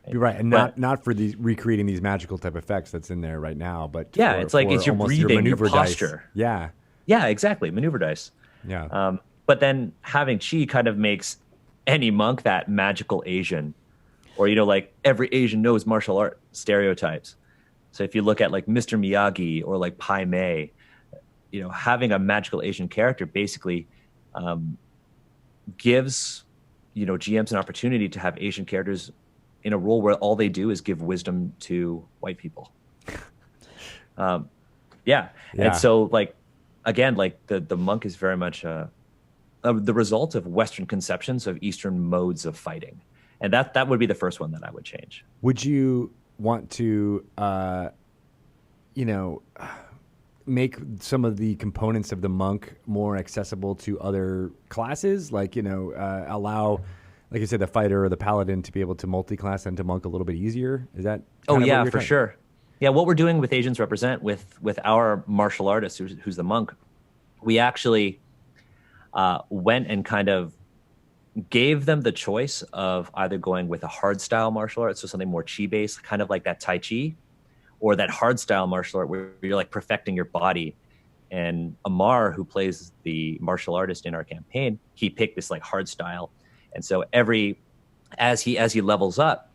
You're right, and not for these recreating these magical type effects that's in there right now, but yeah, it's like it's your breathing, your posture. Dice. Yeah, exactly, maneuver dice. Yeah. But then having chi kind of makes any monk that magical Asian, or like every Asian knows martial art stereotypes. So if you look at like Mr. Miyagi or like Pai Mei, having a magical Asian character basically gives GMs an opportunity to have Asian characters in a role where all they do is give wisdom to white people. Yeah. And so, like, again, like the monk is very much the result of Western conceptions of Eastern modes of fighting. And that would be the first one that I would change. Would you want to, make some of the components of the monk more accessible to other classes? Like, allow, like you said, the fighter or the paladin to be able to multi-class into monk a little bit easier? Is that? Oh, yeah, for sure. Yeah, what we're doing with Asians Represent with our martial artist, who's the monk, we actually went and kind of gave them the choice of either going with a hard style martial art, so something more chi based, kind of like that Tai Chi, or that hard style martial art where you're like perfecting your body. And Amar, who plays the martial artist in our campaign, he picked this like hard style. And so as he levels up,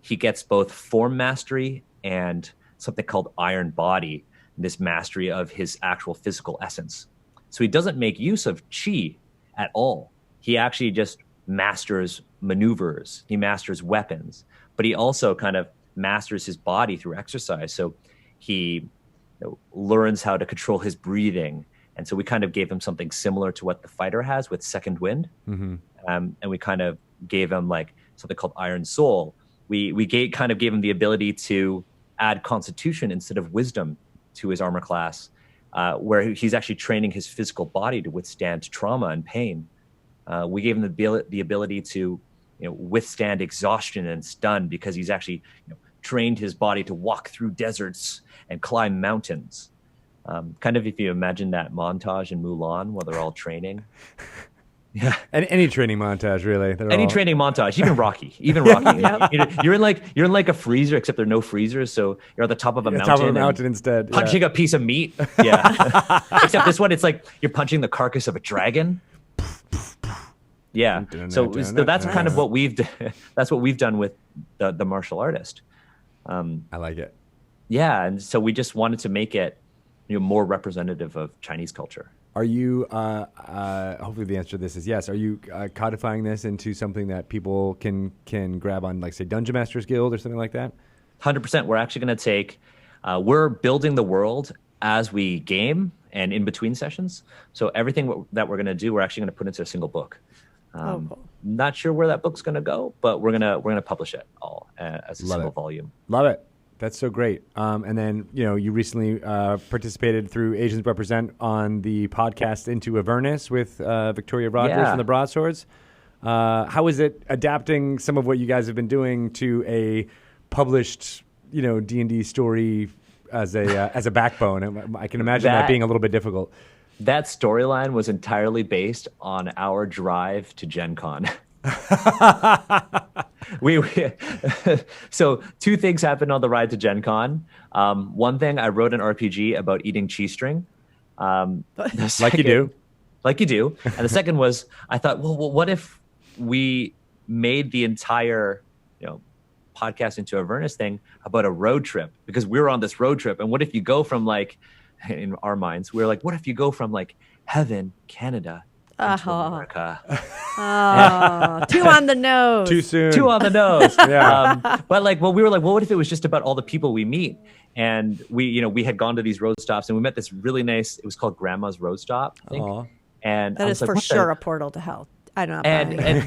he gets both form mastery and something called iron body, this mastery of his actual physical essence. So he doesn't make use of chi at all. He actually just masters maneuvers. He masters weapons, but he also kind of masters his body through exercise. So he learns how to control his breathing. And so we kind of gave him something similar to what the fighter has with second wind. Mm-hmm. And we kind of gave him like something called Iron Soul. We kind of gave him the ability to add constitution instead of wisdom to his armor class, where he's actually training his physical body to withstand trauma and pain. We gave him the ability to withstand exhaustion and stun because he's actually trained his body to walk through deserts and climb mountains. Kind of if you imagine that montage in Mulan where they're all training. Yeah, any training montage, really. Training montage, even Rocky. Yep. You're in like a freezer, except there are no freezers, so you're at the top of a mountain. Top of a mountain instead. Punching a piece of meat. Yeah. Except this one, it's like you're punching the carcass of a dragon. Yeah. So that's kind of what we've done with the martial artist. I like it. Yeah, and so we just wanted to make it more representative of Chinese culture. Are you, hopefully the answer to this is yes, are you codifying this into something that people can grab on, like, say, Dungeon Masters Guild or something like that? 100%. We're actually going to take, we're building the world as we game and in between sessions. So everything that we're going to do, we're actually going to put into a single book. Cool. Not sure where that book's going to go, but we're gonna publish it all as a single volume. Love it. That's so great. And then, you recently participated through Asians Represent on the podcast Into Avernus with Victoria Rogers from the Broadswords. How is it adapting some of what you guys have been doing to a published, D&D story as a backbone? I can imagine that being a little bit difficult. That storyline was entirely based on our drive to Gen Con. So two things happened on the ride to Gen Con. One thing, I wrote an RPG about eating cheese string. Like you do. And the second was, I thought, well, what if we made the entire, podcast Into Avernus thing about a road trip? Because we were on this road trip. And what if you go from in our minds, we were like, what if you go from heaven, Canada, into America? Too on the nose. Too soon. Too on the nose. Yeah. But we were like, well, what if it was just about all the people we meet? And we had gone to these road stops and we met this really nice, it was called Grandma's Road Stop, I think. Aww. And that is for sure a portal to hell. I'm not buying it. And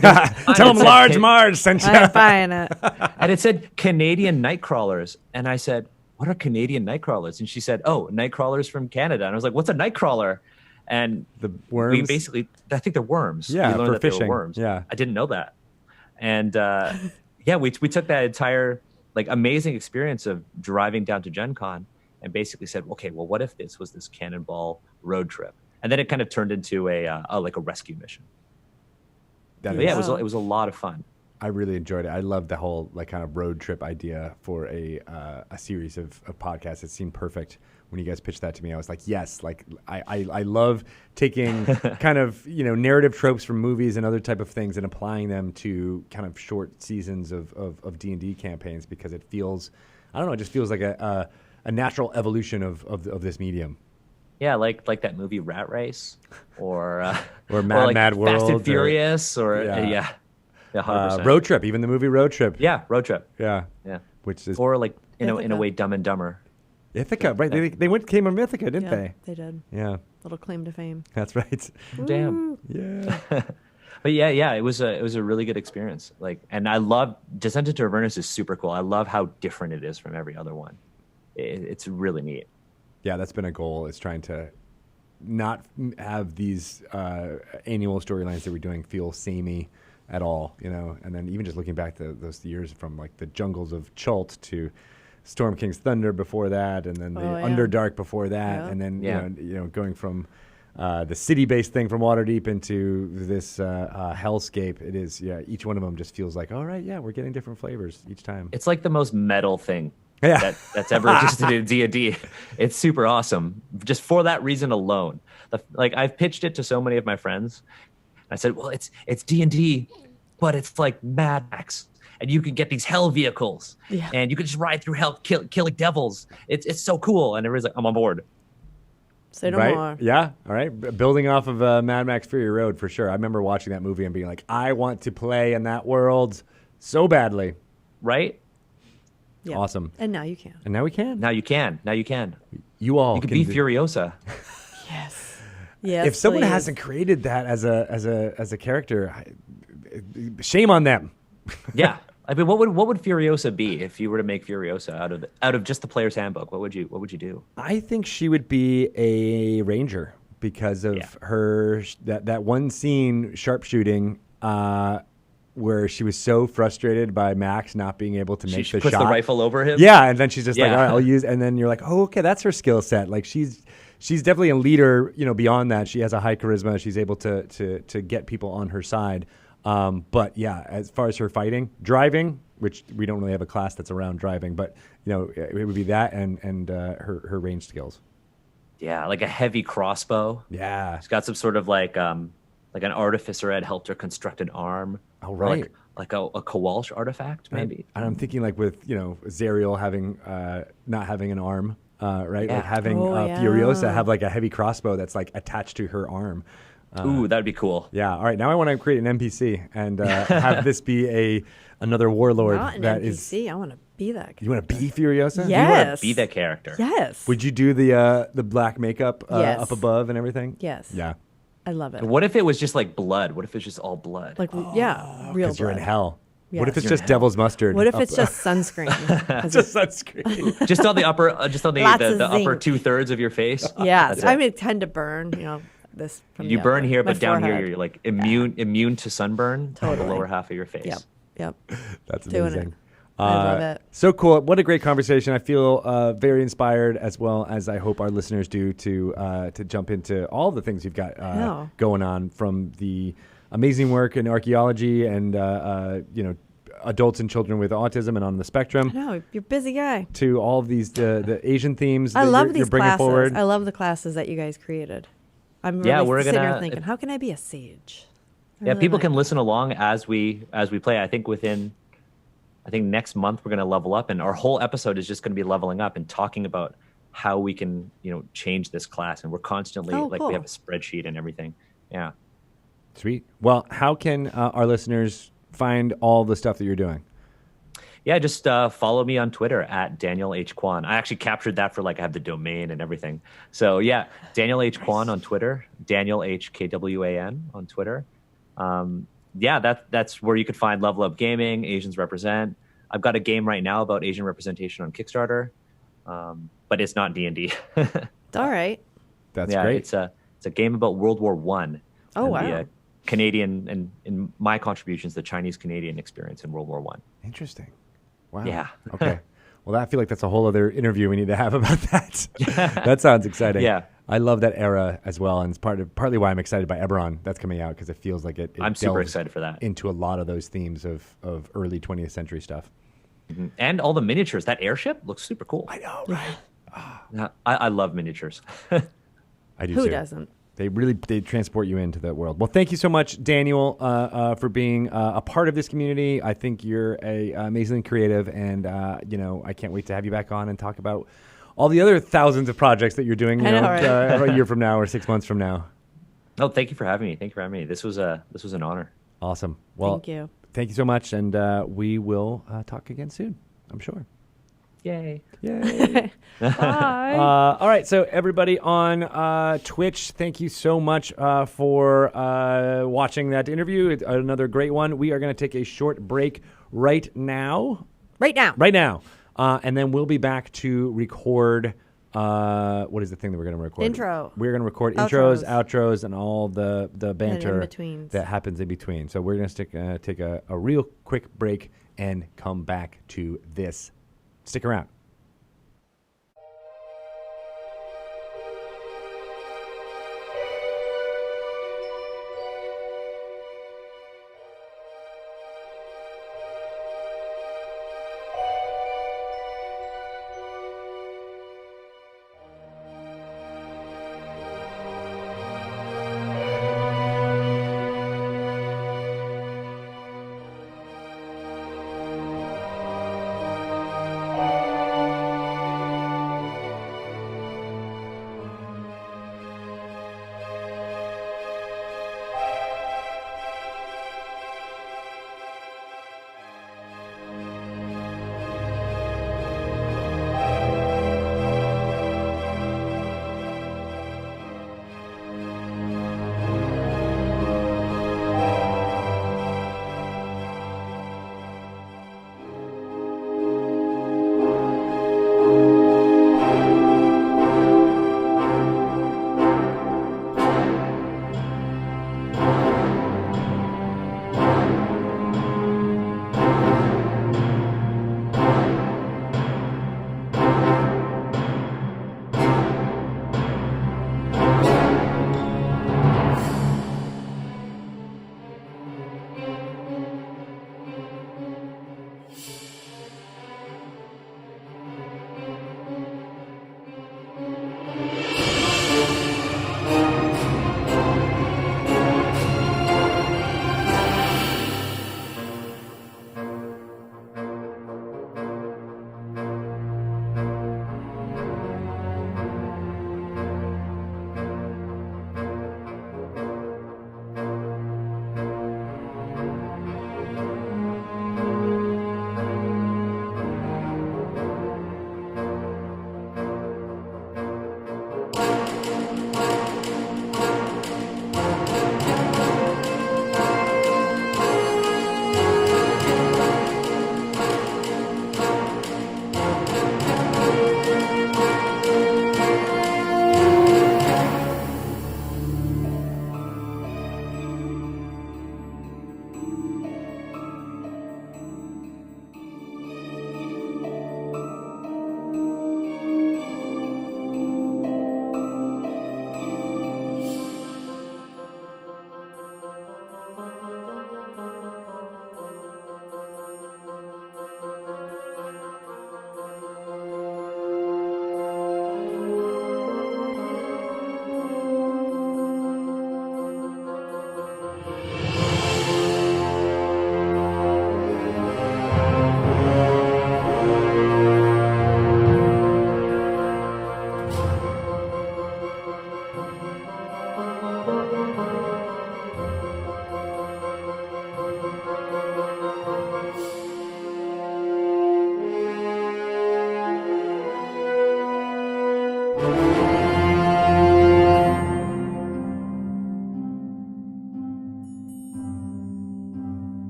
tell them Large Marge sent you. I'm buying it. And it said Canadian Nightcrawlers. And I said, what are Canadian Nightcrawlers? And she said, oh, Nightcrawlers from Canada. And I was like, what's a Nightcrawler? And the worms? We basically, I think they're worms. Yeah, we learned for that fishing. They were worms. Yeah. I didn't know that. And we took that entire amazing experience of driving down to Gen Con and basically said, okay, well, what if this was this cannonball road trip? And then it kind of turned into a rescue mission. It was a lot of fun. I really enjoyed it. I loved the whole kind of road trip idea for a series of podcasts. It seemed perfect when you guys pitched that to me. I was like, yes, I love taking kind of narrative tropes from movies and other type of things and applying them to kind of short seasons of D&D campaigns, because it feels, I don't know, it just feels like a natural evolution of this medium. Yeah, like that movie Rat Race, or Mad World, Fast and Furious, or yeah. 100%. Road Trip, even the movie Road Trip. Yeah, Road Trip. Yeah, yeah. Which is or in a way, Dumb and Dumber. Ithaca, right? They came from Ithaca, didn't they? They did. Yeah. Little claim to fame. That's right. Damn. Yeah. But yeah, it was a really good experience. And I love Descent into Avernus is super cool. I love how different it is from every other one. It's really neat. Yeah, that's been a goal, is trying to not have these annual storylines that we're doing feel samey at all, and then even just looking back to those years from the jungles of Chult to Storm King's Thunder before that, and then the Underdark before that, and then going from the city-based thing from Waterdeep into this hellscape. It is, each one of them just feels like, all right, we're getting different flavors each time. It's like the most metal thing that's ever existed in D&D. It's super awesome, just for that reason alone. I've pitched it to so many of my friends. I said, well, it's D&D, but it's like Mad Max, and you can get these hell vehicles, and you can just ride through hell, killing devils. It's so cool, and everybody's like, I'm on board. Say no more. Yeah, all right. Building off of Mad Max Fury Road, for sure. I remember watching that movie and being like, I want to play in that world so badly. Right? Yeah. Awesome. And now you can. And now we can. Now you can. You all You can be Furiosa. Yes. Yes. If someone please. hasn't created that as a character, shame on them. Yeah. I mean, what would Furiosa be if you were to make Furiosa out of just the player's handbook? What would you do? I think she would be a ranger because of her that one scene sharpshooting where she was so frustrated by Max not being able to make the shot. She puts the rifle over him. Yeah, and then she's just like, all right, I'll use. And then you're like, oh, okay, that's her skill set. She's definitely a leader. Beyond that, she has a high charisma. She's able to get people on her side. But yeah, as far as her fighting, driving, which we don't really have a class that's around driving, but it would be that and her range skills. Yeah, like a heavy crossbow. Yeah, she's got some sort of like an artificer had helped her construct an arm. Oh right, like a Kowalsh artifact maybe. And I'm thinking with Zariel having not having an arm. Right, Yeah. Having Furiosa have a heavy crossbow that's attached to her arm. Ooh, that'd be cool. Yeah. All right. Now I want to create an NPC and have this be another warlord. Not an that NPC. is. I want to be that character. You want to be Furiosa? Yes. You want to be that character. Yes. Would you do the black makeup Yes. up above and everything? Yes. Yeah. I love it. What if it was just like blood? What if it's just all blood? real Because you're in blood. hell. What if Yes. it's just devil's mustard? What if it's just sunscreen? 'Cause just sunscreen? Just on the upper, Lots of the upper zinc. 2/3 of your face. yes, That's I it. mean, tend to burn. This from You the burn upper- here, my but down here forehead. you're like immune to sunburn on the Totally. lower half of your face. Yep. That's Doing amazing. it. I love it. So cool. What a great conversation. I feel very inspired, as well as I hope our listeners do, to jump into all the things you've got know. going on, from the amazing work in archaeology and adults and children with autism and on the spectrum, No, you're a busy guy. to all of these the Asian themes I that love you're these bringing classes. forward. I love the classes that you guys created. I'm Yeah, really we're sitting gonna- here thinking, how can I be a sage? I Yeah, really people like can it. listen along as we play. I think next month we're going to level up, and our whole episode is just going to be leveling up and talking about how we can change this class. And we're constantly we cool. have a spreadsheet and everything. Yeah. Sweet. Well, how can our listeners find all the stuff that you're doing? Yeah, just follow me on Twitter at Daniel H. Quan. I actually captured that for I have the domain and everything. So yeah, Daniel H. Quan on Twitter, Daniel H. KWAN on Twitter. That's where you could find Level Up Gaming, Asians Represent. I've got a game right now about Asian representation on Kickstarter, but it's not D&D. All right. That's yeah, great. it's a game about World War One. Oh, and wow. The Canadian and in my contributions, the Chinese Canadian experience in World War One. Interesting. Wow. Yeah. Okay. Well, I feel like that's a whole other interview we need to have about that. That sounds exciting. Yeah. I love that era as well, and it's partly why I'm excited by Eberron that's coming out, because it feels like it I'm super delves excited for that. into a lot of those themes of early 20th century stuff. Mhm. And all the miniatures. That airship looks super cool. I know, right? Yeah, I love miniatures. I do Who too. doesn't? They transport you into that world. Well, thank you so much, Daniel, for being a part of this community. I think you're amazingly creative, and I can't wait to have you back on and talk about all the other thousands of projects that you're doing. I know, right? A year from now or 6 months from now. Oh, thank you for having me. This was an honor. Awesome. Well, Thank you. Thank you so much, and we will talk again soon, I'm sure. Yay. Yay. Bye. All right, so everybody on Twitch, thank you so much for watching that interview. It's another great one. We are going to take a short break right now. Right now. And then we'll be back to record. What is the thing that we're going to record? Intro. We're going to record Outros. outros, and all the banter in-betweens. that happens in between. So we're going to take a real quick break and come back to this. Stick around.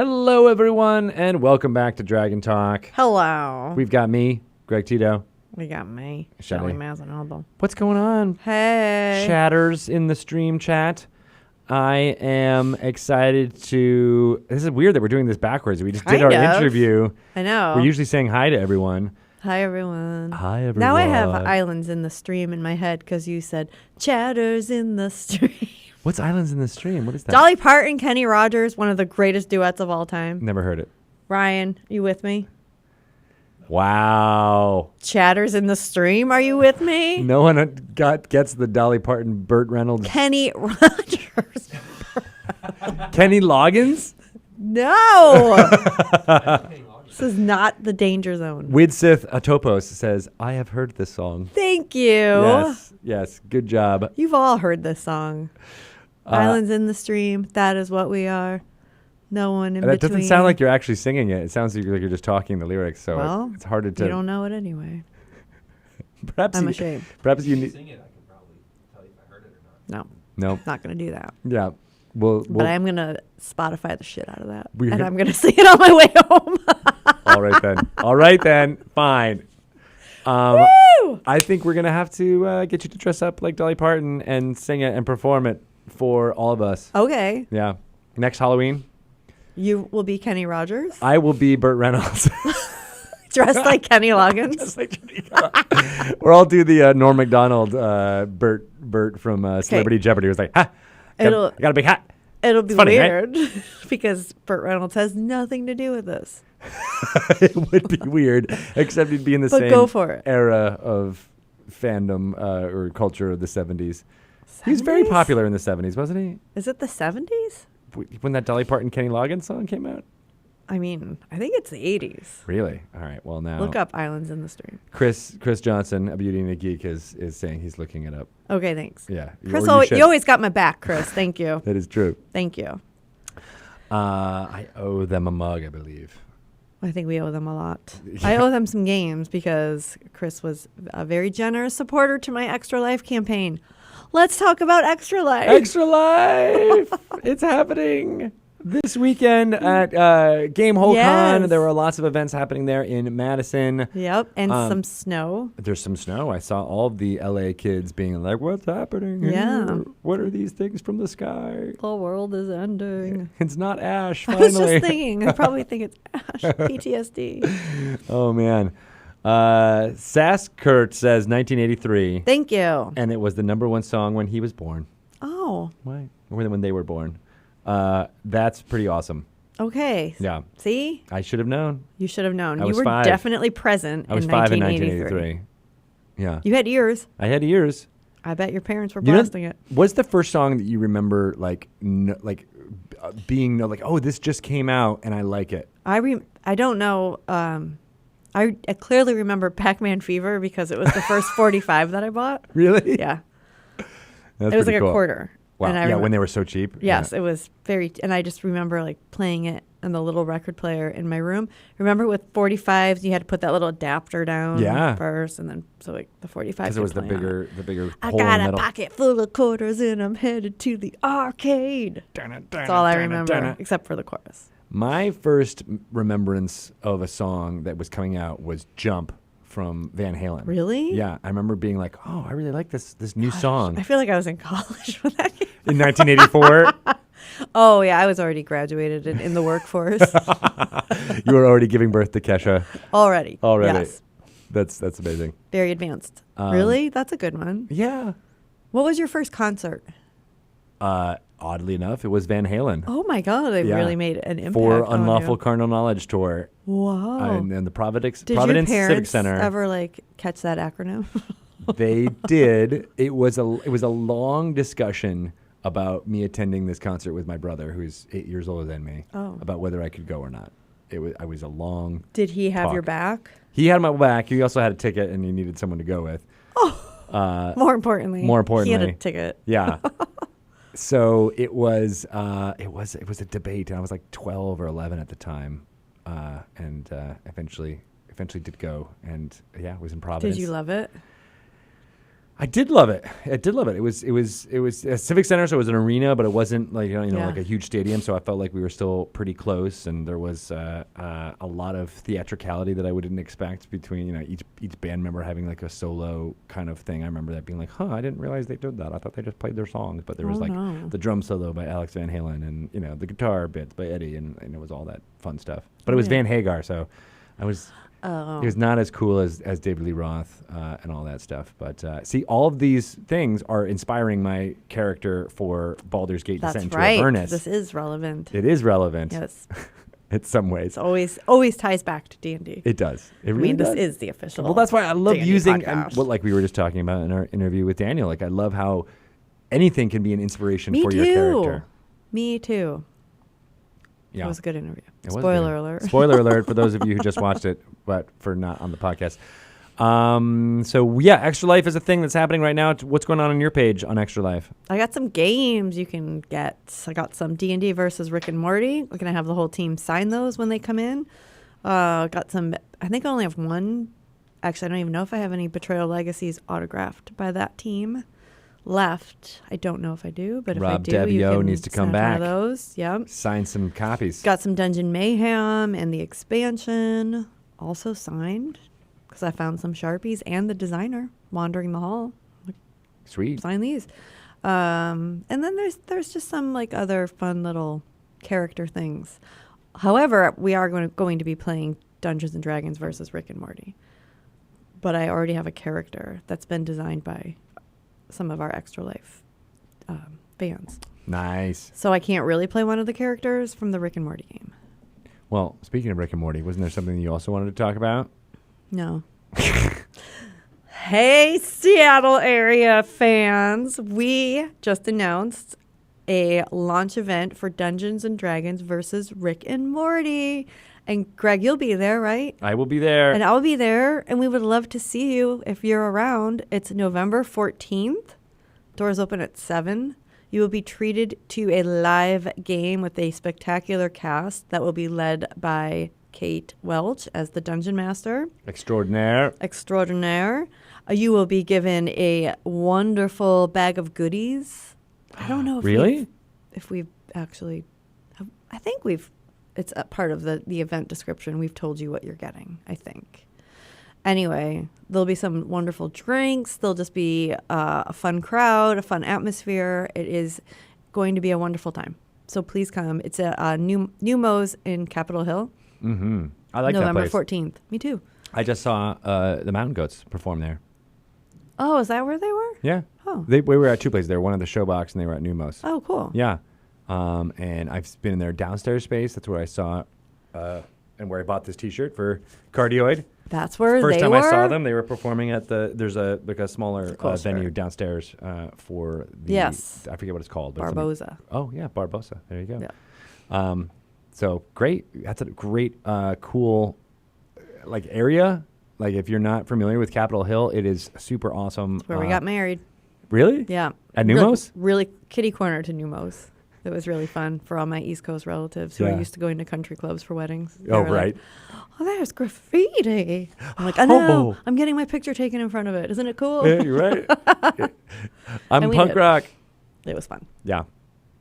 Hello, everyone, and welcome back to Dragon Talk. Hello. We've got me, Greg Tito. We got me, Shelley. Shelley Mazzanoble. What's going on? Hey. Chatters in the stream chat. I am excited to... This is weird that we're doing this backwards. We just did our interview. I know. We're usually saying hi to everyone. Hi, everyone. Hi, everyone. Now I have Islands in the Stream in my head because you said chatters in the stream. What's Islands in the Stream? What is that? Dolly Parton, Kenny Rogers, one of the greatest duets of all time. Never heard it. Ryan, you with me? Wow. Chatters in the Stream, are you with me? No one gets the Dolly Parton, Burt Reynolds. Kenny Rogers. Kenny Loggins? No. This is not the danger zone. Widsith Atopos says, I have heard this song. Thank you. Yes. Good job. You've all heard this song. Islands in the Stream, that is what we are. No one in between. That doesn't sound like you're actually singing it. It sounds like you're just talking the lyrics, so well, it's harder to... You don't know it anyway. Perhaps I'm ashamed. Perhaps you sing it, I can probably tell you if I heard it or not. No. No. Not going to do that. Yeah. Well, But I'm going to Spotify the shit out of that. We're And gonna- I'm going to sing it on my way home. All right then. Fine. Woo! I think we're going to have to get you to dress up like Dolly Parton and sing it and perform it for all of us. Okay. Yeah. Next Halloween, You will be Kenny Rogers, I will be Burt Reynolds. dressed like Kenny Loggins. Just like or I'll do the Norm Macdonald Burt from Celebrity Jeopardy. It was like, ha, I got a big hat. It'll be funny, right? weird because Burt Reynolds has nothing to do with this. It would be weird, except he'd be in the But same go for it. era of fandom or culture of the 70s. He was very 70s? popular in the 70s, wasn't he? Is it the 70s? When that Dolly Parton, Kenny Loggins song came out? I mean, I think it's the 80s. Really? All right. Well, now Look up Islands in the Stream. Chris Johnson, a beauty and a geek, is saying he's looking it up. Okay, thanks. Yeah. Chris, Or you always got my back, Chris. Thank you. That is true. Thank you. I owe them a mug, I believe. I think we owe them a lot. I owe them some games because Chris was a very generous supporter to my Extra Life campaign. Let's talk about Extra Life. Extra Life! It's happening this weekend at Gamehole Con. Yes. There were lots of events happening there in Madison. Yep, and some snow. There's some snow. I saw all of the LA kids being like, what's happening here? Yeah. What are these things from the sky? The world is ending. It's not ash, I finally. was just thinking, I probably think it's Ash, PTSD. Oh, man. Saskert says 1983. Thank you. And it was the #1 song when he was born. Oh, Why? When they were born. That's pretty awesome. okay. Yeah. See? I should have known. You should have known. I You was were 5. definitely present I was in 5 in 1983. 1983. Yeah. You had ears. I had ears. I bet your parents were You know, blasting it. what's the first song that you remember, being like, oh, this just came out and I like it? I don't know. I clearly remember Pac-Man Fever because it was the first 45 that I bought. Really? Yeah. That's It was pretty like cool. a quarter. Wow. And I Yeah, remember, when they were so cheap. yes, Yeah. it was and I just remember like playing it on the little record player in my room. Remember with 45s, you had to put that little adapter down Yeah. first, and then so like the 45. Because it was the bigger I hole got in a the middle. pocket full of quarters and I'm headed to the arcade. That's all I remember, except for the chorus. My first remembrance of a song that was coming out was Jump from Van Halen. Really? Yeah. I remember being like, oh, I really like this new song. I feel like I was in college when that came. In 1984, Oh yeah, I was already graduated in the workforce you were already giving birth to Kesha. already. Already. Yes, That's amazing. very advanced. Really, that's a good one. Yeah. What was your first concert? Oddly enough, it was Van Halen. Oh my God, they Yeah. really made an impact For on Unlawful you. Carnal Knowledge Tour. Wow. And the Providence Did your Civic parents Center. ever like catch that acronym? They did. It was a long discussion about me attending this concert with my brother, who's 8 years older than me, Oh. about whether I could go or not. I was a long. Did he have your Talk. back? He had my back. He also had a ticket, and he needed someone to go with. More importantly, more he had importantly. a ticket. Yeah. So it was a debate, and I was like 12 or 11 at the time, and eventually did go, and yeah, it was in Providence. Did you love it? I did love it. It was a civic center, so it was an arena, but it wasn't like like a huge stadium. So I felt like we were still pretty close, and there was a lot of theatricality that I wouldn't expect between each band member having like a solo kind of thing. I remember that being like, I didn't realize they did that. I thought they just played their songs, but there was the drum solo by Alex Van Halen, and the guitar bits by Eddie, and it was all that fun stuff. But it was Van Hagar, so I was. He was not as cool as David Lee Roth and all that stuff. But see, all of these things are inspiring my character for Baldur's Gate Descent into Avernus. This is relevant. It is relevant. Yes. In some ways. It always ties back to D&D. It does. It really does. This is the official. Well, that's why I love D&D using, podcast. We were just talking about in our interview with Daniel, like I love how anything can be an inspiration Me for too. your character. Me too. Yeah. It was a good interview. Spoiler alert. Spoiler alert for those of you who just watched it, but for not on the podcast. Extra Life is a thing that's happening right now. What's going on your page on Extra Life? I got some games you can get. I got some D&D versus Rick and Morty. We're going to have the whole team sign those when they come in. Got some, I think I only have one. Actually, I don't even know if I have any Betrayal Legacies autographed by that team left. I don't know if I do, but Rob if I do, you Debbio can needs to come send back. one of those. Yep. Sign some copies. Got some Dungeon Mayhem and the expansion also signed because I found some Sharpies and the designer wandering the hall. Sweet. Sign these. And then there's just some like other fun little character things. However, we are going to be playing Dungeons and Dragons versus Rick and Morty. But I already have a character that's been designed by some of our Extra Life fans. Nice. So I can't really play one of the characters from the Rick and Morty game. Well, speaking of Rick and Morty, wasn't there something you also wanted to talk about? No. Hey, Seattle area fans. We just announced a launch event for Dungeons and Dragons versus Rick and Morty. And Greg, you'll be there, right? I will be there. And I'll be there. And we would love to see you if you're around. It's November 14th. Doors open at 7. You will be treated to a live game with a spectacular cast that will be led by Kate Welch as the Dungeon Master. Extraordinaire. You will be given a wonderful bag of goodies. I don't know if really? if we've actually, I think it's a part of the event description. We've told you what you're getting, I think. Anyway, there'll be some wonderful drinks. There'll just be a fun crowd, a fun atmosphere. It is going to be a wonderful time. So please come. It's at New Mo's in Capitol Hill. Mm-hmm. I like November that place. 14th. Me too. I just saw the Mountain Goats perform there. Oh, is that where they were? Yeah. Oh. We were at two places. They were one at the Showbox and they were at New Mo's. Oh, cool. Yeah. And I've been in their downstairs space. That's where I saw and where I bought this T-shirt for Cardioid. That's where First they time were? I saw them, they were performing at there's a smaller venue downstairs for the, yes. I forget what it's called. But Barboza. Oh, yeah, Barboza. There you go. Yeah. So great. That's a great, cool, like area. Like if you're not familiar with Capitol Hill, it is super awesome. That's where we got married. Really? Yeah. At Numos? Really kitty corner to Numos. It was really fun for all my East Coast relatives who are used to going to country clubs for weddings. They Oh, were right. Like, oh, there's graffiti. I'm like, I know. I'm getting my picture taken in front of it. Isn't it cool? Yeah, you're right. I'm And we punk did. rock. It was fun. Yeah.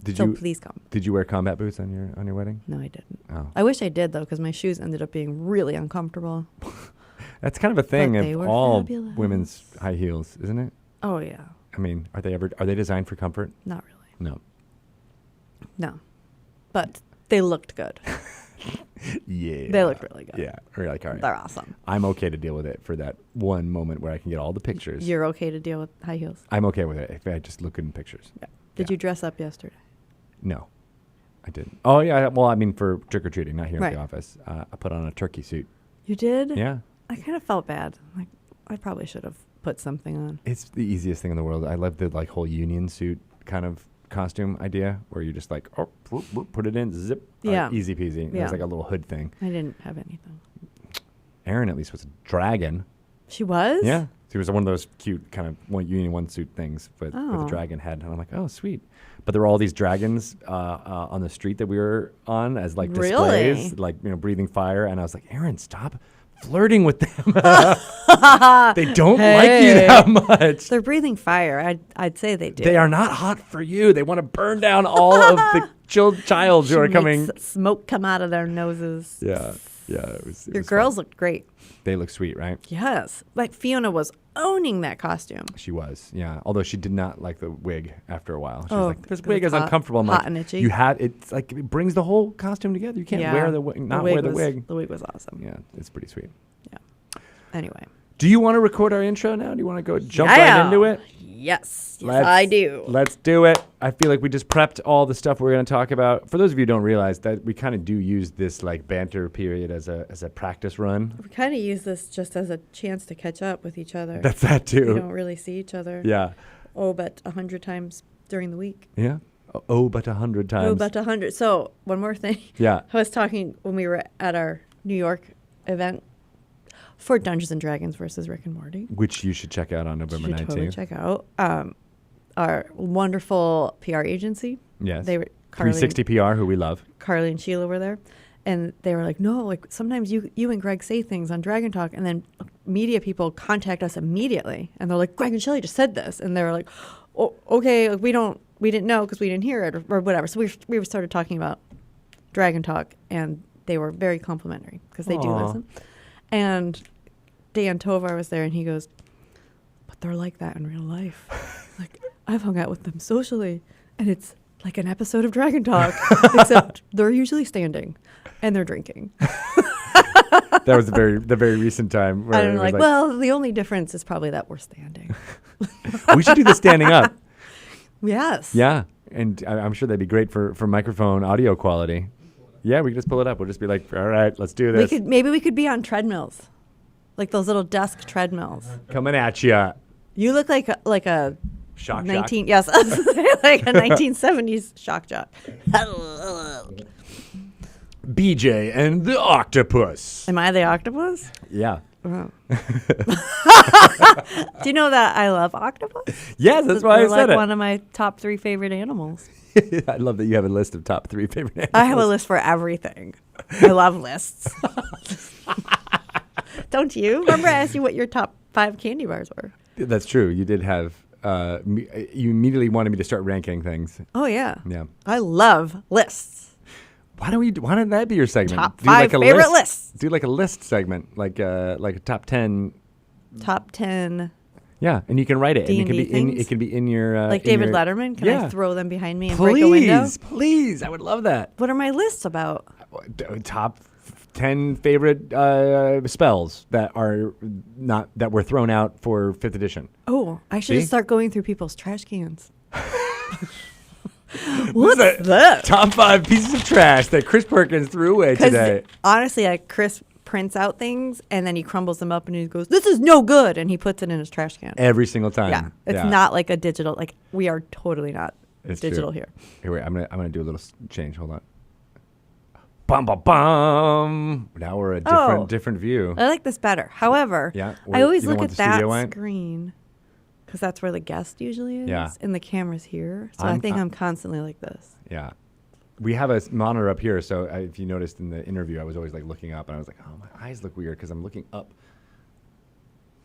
Please come. Did you wear combat boots on your wedding? No, I didn't. Oh. I wish I did, though, because my shoes ended up being really uncomfortable. That's kind of a thing But they of were all fabulous. women's high heels, isn't it? Oh, yeah. I mean, are they designed for comfort? Not really. No. No. But they looked good. Yeah. They looked really good. Yeah. We're like, all right. They're awesome. I'm okay to deal with it for that one moment where I can get all the pictures. You're okay to deal with high heels? I'm okay with it if I just look good in pictures. Yeah. Did you dress up yesterday? No, I didn't. Oh, yeah. Well, I mean, for trick-or-treating, not here at Right. the office. I put on a turkey suit. You did? Yeah. I kind of felt bad. Like, I probably should have put something on. It's the easiest thing in the world. I love the whole union suit kind of costume idea where you just put it in, zip, Yeah. easy peasy. Yeah. There's like a little hood thing. I didn't have anything. Erin at least was a dragon. She was? Yeah. She was one of those cute kind of union one suit things with a Oh. dragon head. And I'm like, oh, sweet. But there were all these dragons on the street that we were on as displays, Really? breathing fire. And I was like, Erin, stop flirting with them. They don't like you that much. They're breathing fire. I'd say they do. They are not hot for you. They want to burn down all of the child who are coming. Smoke come out of their noses. Yeah. It was Your girls looked great. They look sweet, right? Yes. Like Fiona was owning that costume. She was, yeah. Although she did not like the wig after a while. She was Oh, like, this 'cause wig it's is hot- uncomfortable. I'm hot like, and itchy. you have, it's like, it brings the whole costume together. You can't wear the wig, not wear the wig. The wig was awesome. Yeah, it's pretty sweet. Yeah. Anyway. Do you want to record our intro now? Do you want to go jump right into it? Yes, I do. Let's do it. I feel like we just prepped all the stuff we're going to talk about. For those of you who don't realize that we kind of do use this like banter period as a practice run. We kind of use this just as a chance to catch up with each other. That's that too. We don't really see each other. Yeah. Oh, but 100 times during the week. Yeah. Oh, but 100 times. Oh, but 100. So one more thing. Yeah. I was talking when we were at our New York event for Dungeons and Dragons versus Rick and Morty. Which you should check out on November You should 19th. totally check out. Our wonderful PR agency. Yes. They were 360 PR, who we love. Carly and Sheila were there. And they were like, no, like sometimes you and Greg say things on Dragon Talk and then media people contact us immediately. And they're like, Greg and Shelley just said this. And they were like, oh, okay, like we didn't know because we didn't hear it or whatever. So we started talking about Dragon Talk and they were very complimentary because they do listen. And Dan Tovar was there and he goes, but they're like that in real life. Like I've hung out with them socially and it's like an episode of Dragon Talk, except they're usually standing and they're drinking. That was the very recent time. Where And I'm it was like, well, the only difference is probably that we're standing. we should do this standing up. Yes. Yeah. And I'm sure that'd be great for microphone audio quality. Yeah, we could just pull it up. We'll just be like, all right, let's do this. Maybe we could be on treadmills, like those little desk treadmills. Coming at you. You look like a Shock 19 yes, like a 1970s shock jock. BJ and the octopus. Am I the octopus? Yeah. Oh. Do you know that I love octopus? Yes, that's why I They're said like it. one of my top 3 favorite animals. I love that you have a list of top 3 favorite animals. I have a list for everything. I love lists. Don't you? Remember I asked you what your top 5 candy bars were? That's true. You did have. You immediately wanted me to start ranking things. Oh yeah. Yeah. I love lists. Why don't that be your segment? Top Do 5 favorite lists. Do like a list segment, like a top 10. Top 10. Yeah, and you can write it, and D&D it can be in your like in David your, Letterman. Can I throw them behind me and please, break a window? Please, I would love that. What are my lists about? Top 10 favorite spells that were thrown out for 5th edition. Oh, I should See? start going through people's trash cans. What's that? Top 5 pieces of trash that Chris Perkins threw away today. Honestly, Chris prints out things and then he crumbles them up and he goes, "This is no good," and he puts it in his trash can. Every single time. Yeah, it's not like a digital. Like we are totally not It's digital true. here. Here, wait. I'm gonna do a little change. Hold on. Bum bum bum. Now we're a different view. I like this better. However, Yeah, I always you don't look want at the that studio light? screen because that's where the guest usually is, Yeah. and the camera's here. So I think I'm constantly like this. Yeah. We have a monitor up here, so if you noticed in the interview, I was always like looking up, and I was like, "Oh, my eyes look weird because I'm looking up."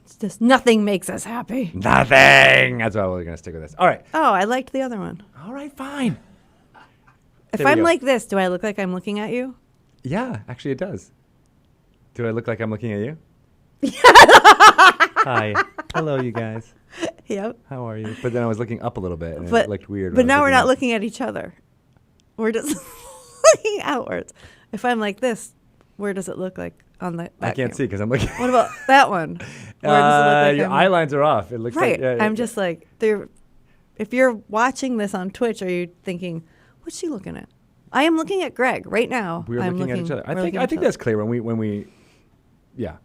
It's just nothing makes us happy. Nothing. That's why we're gonna stick with this. All right. Oh, I liked the other one. All right. Fine. If There we I'm go. like this, do I look like I'm looking at you? Yeah, actually, it does. Do I look like I'm looking at you? Hi. Hello, you guys. Yep. How are you? But then I was looking up a little bit, and But it looked weird. But when I now was we're not up. looking at each other. We're just looking outwards. If I'm like this, where does it look like on the? I can't see because I'm looking. What about that one? Where does it look like your eye lines are off. It looks right. like. I'm just like there. If you're watching this on Twitch, are you thinking, what's she looking at? I am looking at Greg right now. We're looking at each other. I we're looking think at each that's other. clear when we. Yeah.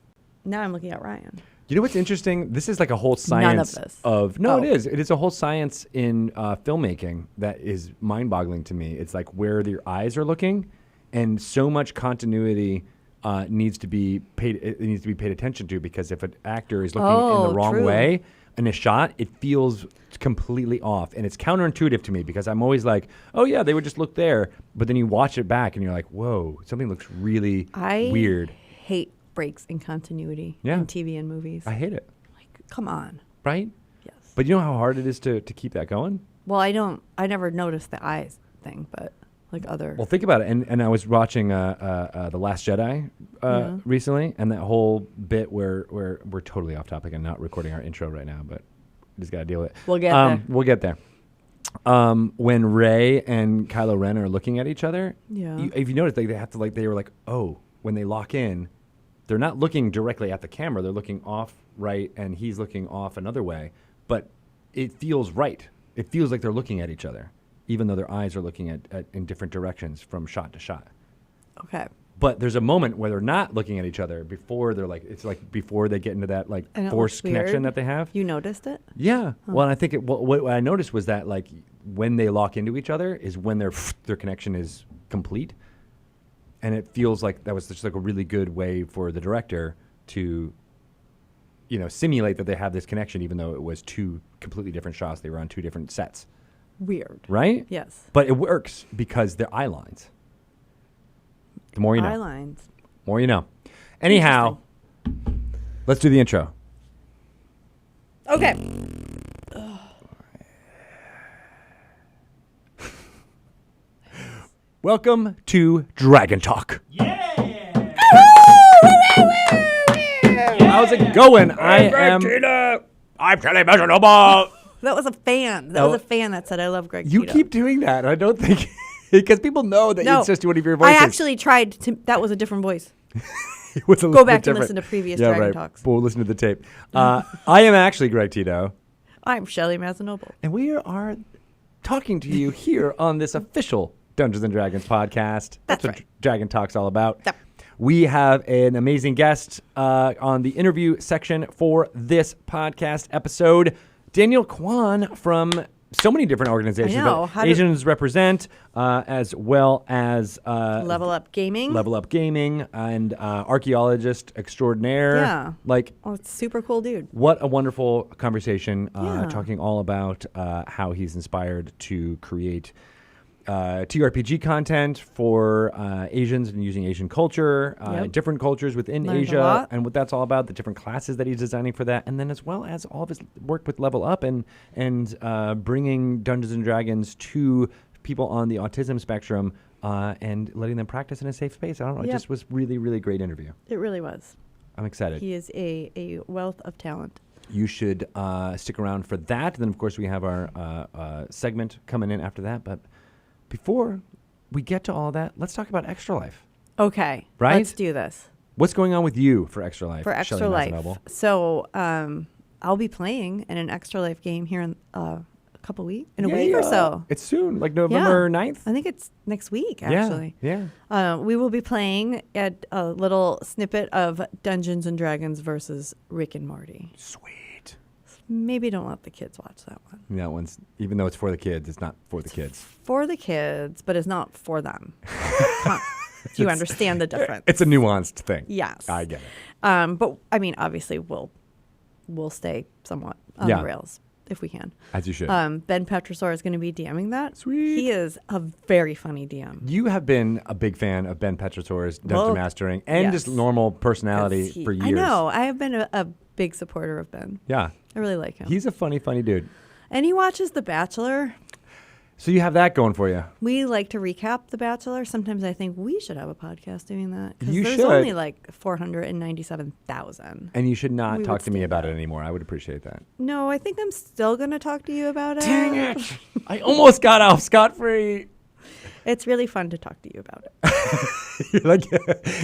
Now I'm looking at Ryan. You know what's interesting? This is like a whole science None of this. No, Oh. it is. It is a whole science in filmmaking that is mind-boggling to me. It's like where your eyes are looking, and so much continuity needs to be paid. It needs to be paid attention to because if an actor is looking in the wrong true. way in a shot, it feels completely off, and it's counterintuitive to me because I'm always like, oh yeah, they would just look there, but then you watch it back and you're like, whoa, something looks really weird. Hate breaks in continuity Yeah. in TV and movies. I hate it. Like, come on. Right? Yes. But you know how hard it is to keep that going? Well, I never noticed the eyes thing, but like other. Well, think about it. And I was watching The Last Jedi recently, and that whole bit where we're totally off topic and not recording our intro right now, but we just got to deal with it. We'll get there. We'll get there. When Rey and Kylo Ren are looking at each other, if you notice, they have to they were like, oh, when they lock in, they're not looking directly at the camera. They're looking off right, and he's looking off another way. But it feels right. It feels like they're looking at each other, even though their eyes are looking at in different directions from shot to shot. Okay. But there's a moment where they're not looking at each other before they're it's before they get into that forced connection that they have. You noticed it? Yeah. Huh. Well, and I think what I noticed was that when they lock into each other is when their connection is complete, and it feels like that was just a really good way for the director to, simulate that they have this connection, even though it was two completely different shots. They were on two different sets. Weird. Right? Yes. But it works because they're eye lines. The more you know. Eye lines. More you know. Anyhow, let's do the intro. Okay. Welcome to Dragon Talk. Yeah! How's it going? I'm Charlie Measure-Noble. That was a fan. That was a fan that said, I love Greg You Tito. keep doing that. I don't think... Because people know that it's just one of your voices. I actually tried to... That was a different voice. It was a Go little back bit and different. listen to previous Dragon Talks. We'll listen to the tape. I am actually Greg Tito. I'm Shelley Mazzanoble. And we are talking to you here on this official Dungeons & Dragons podcast. That's what right. Dragon Talk's all about. Yep. We have an amazing guest on the interview section for this podcast episode. Daniel Kwan from so many different organizations. I know. But Asians Represent, as well as Level Up Gaming. Level Up Gaming, and archaeologist extraordinaire. Yeah. Oh, it's super cool dude. What a wonderful conversation, Yeah. talking all about how he's inspired to create TRPG content for Asians and using Asian culture, different cultures within Learned a Asia, lot. and what that's all about, the different classes that he's designing for that, and then as well as all of his work with Level Up and bringing Dungeons & Dragons to people on the autism spectrum and letting them practice in a safe space. I don't know. It just was really, really great interview. It really was. I'm excited. He is a wealth of talent. You should stick around for that. And then, of course, we have our segment coming in after that. But before we get to all that, let's talk about Extra Life. Okay. Right? Let's do this. What's going on with you for Extra Life? For Extra Shelley Life. Mazzanoble? So I'll be playing in an Extra Life game here in a couple weeks, in a week or so. It's soon, like November 9th? I think it's next week, actually. Yeah. We will be playing at a little snippet of Dungeons and Dragons versus Rick and Morty. Sweet. Maybe don't let the kids watch that one. That one's, even though it's for the kids, it's not for the kids. For the kids, but it's not for them. Do you understand the difference? It's a nuanced thing. Yes. I get it. But I mean, obviously, we'll stay somewhat on the rails if we can. As you should. Ben Petrosor is going to be DMing that. Sweet. He is a very funny DM. You have been a big fan of Ben Petrosor's dungeon mastering and just normal personality for years. I know. I have been a big supporter of Ben. Yeah. I really like him. He's a funny dude. And he watches The Bachelor. So you have that going for you. We like to recap The Bachelor. Sometimes I think we should have a podcast doing that. You Because there's should. only like 497,000. And you should not We talk would to me stand about out. it anymore. I would appreciate that. No, I think I'm still going to talk to you about it. Dang it. I almost got off scot-free. It's really fun to talk to you about it. You're like,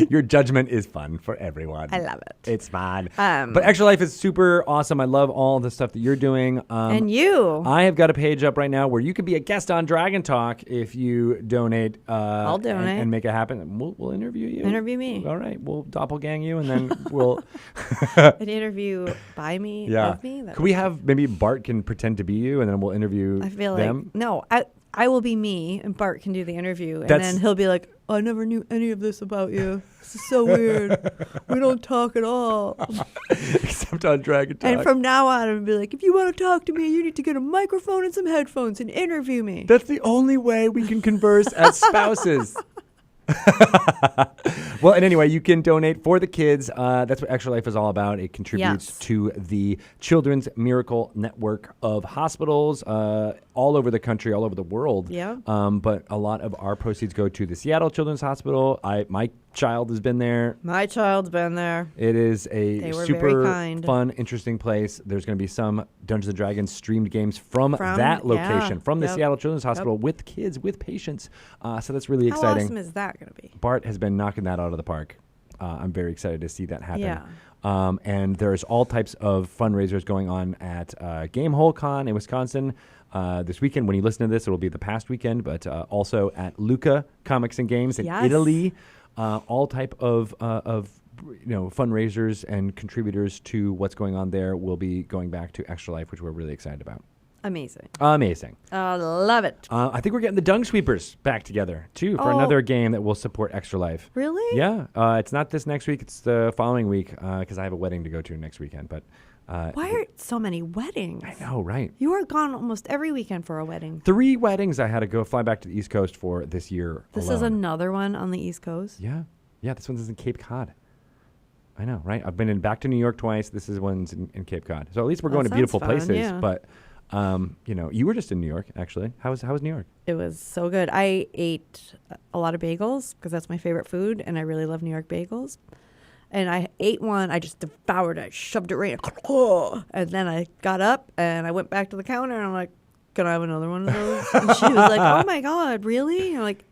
your judgment is fun for everyone. I love it. It's fun. But Extra Life is super awesome. I love all the stuff that you're doing. And you. I have got a page up right now where you can be a guest on Dragon Talk if you donate. I'll donate. And make it happen. We'll interview you. Interview me. All right. We'll doppelgang you, and then we'll... An interview by me, of me. Could we have, maybe Bart can pretend to be you, and then we'll interview I feel them? like, no, I will be me, and Bart can do the interview. And then he'll be like, I never knew any of this about you. This is so weird. We don't talk at all. Except on Dragon Talk. And from now on, I'll be like, if you want to talk to me, you need to get a microphone and some headphones and interview me. That's the only way we can converse as spouses. Well, and anyway, you can donate for the kids. That's what Extra Life is all about. It contributes to the Children's Miracle Network of hospitals all over the country, all over the world. Yeah. But a lot of our proceeds go to the Seattle Children's Hospital. My child has been there. My child's been there. It is They a were super very kind. fun, interesting place. There's going to be some Dungeons & Dragons streamed games from that location, from the Seattle Children's Hospital with kids, with patients. So that's really exciting. How awesome is that going to be? Bart has been knocking that out of the park. I'm very excited to see that happen. Yeah. And there's all types of fundraisers going on at Gamehole Con in Wisconsin this weekend. When you listen to this, it will be the past weekend, but also at Luca Comics and Games in Italy. All type of fundraisers and contributors to what's going on there will be going back to Extra Life, which we're really excited about. Amazing. Love it. I think we're getting the Dung Sweepers back together, too, for another game that will support Extra Life. Really? Yeah. It's not this next week. It's the following week because I have a wedding to go to next weekend. But why are so many weddings? I know, right? You are gone almost every weekend for a wedding. 3 weddings I had to fly back to the East Coast for this year This alone. is another one on the East Coast? Yeah. Yeah, this one's in Cape Cod. I know, right? I've been back to New York twice. This is one's in Cape Cod. So at least we're going to beautiful places. Yeah. But, you were just in New York, actually. How was New York? It was so good. I ate a lot of bagels because that's my favorite food, and I really love New York bagels. And I ate one. I just devoured it. I shoved it right in. And then I got up, and I went back to the counter, and I'm like, can I have another one of those? And she was like, oh, my God, really? And I'm like,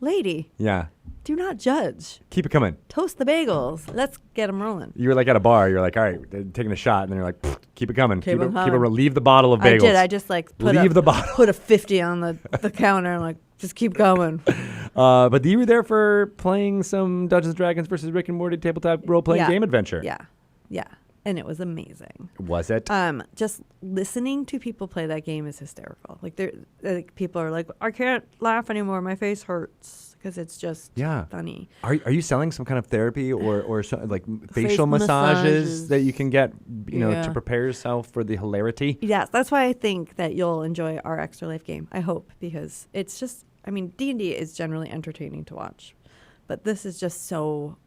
lady. Yeah. Do not judge. Keep it coming. Toast the bagels. Let's get them rolling. You were like at a bar. You're like, all right, taking a shot. And then you're like, keep it coming. Keep it coming. Leave the bottle of bagels. I did. I just like put a 50 on the counter and like, just keep going. But you were there for playing some Dungeons & Dragons versus Rick and Morty tabletop role-playing game adventure. Yeah. Yeah. And it was amazing. Was it? Just listening to people play that game is hysterical. Like people are like, I can't laugh anymore. My face hurts. Because it's just funny. Are you selling some kind of therapy or like facial massages that you can get, to prepare yourself for the hilarity? Yes, that's why I think that you'll enjoy our Extra Life game. I hope, because it's just, D&D is generally entertaining to watch, but this is just so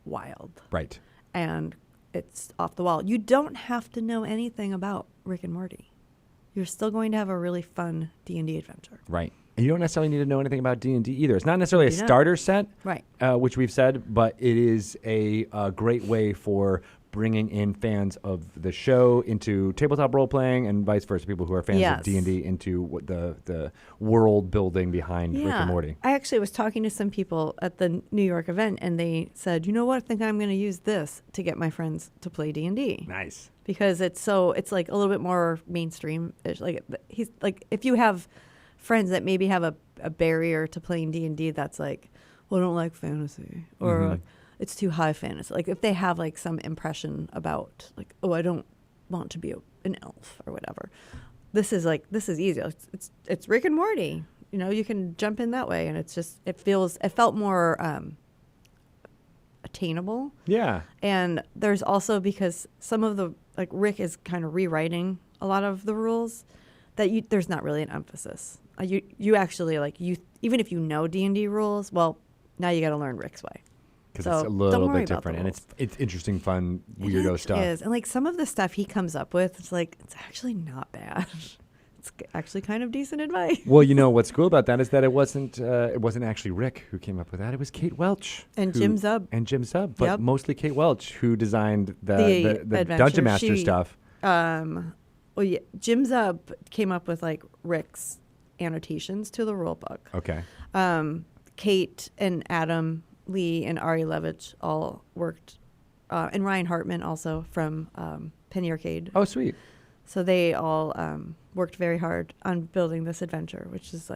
wild. Right. And it's off the wall. You don't have to know anything about Rick and Morty. You're still going to have a really fun D&D adventure. Right. And you don't necessarily need to know anything about D&D either. It's not necessarily a starter set, right? Which we've said, but it is a great way for bringing in fans of the show into tabletop role-playing and vice versa, people who are fans of D&D into what the world building behind Rick and Morty. I actually was talking to some people at the New York event, and they said, you know what, I think I'm going to use this to get my friends to play D&D. Nice. Because it's like a little bit more mainstream. He's like, if you have friends that maybe have a barrier to playing D&D that's like, well, I don't like fantasy, or like, it's too high fantasy. Like if they have like some impression about like, oh, I don't want to be an elf or whatever. This is easy. It's Rick and Morty. You can jump in that way, and it's just it felt more attainable. Yeah. And there's also, because some of the Rick is kind of rewriting a lot of the rules, that there's not really an emphasis. You actually even if you know D&D rules, well, now you got to learn Rick's way. Because it's a little bit different, and it's interesting, fun, weirdo stuff. It is, and some of the stuff he comes up with, it's actually not bad. It's actually kind of decent advice. Well, what's cool about that is that it wasn't actually Rick who came up with that. It was Kate Welch and Jim Zub, but mostly Kate Welch who designed the Dungeon Master stuff. Jim Zub came up with Rick's annotations to the rule book. Okay. Kate and Adam Lee and Ari Levitch all worked, and Ryan Hartman also from Penny Arcade. Oh, sweet. So they all worked very hard on building this adventure, which is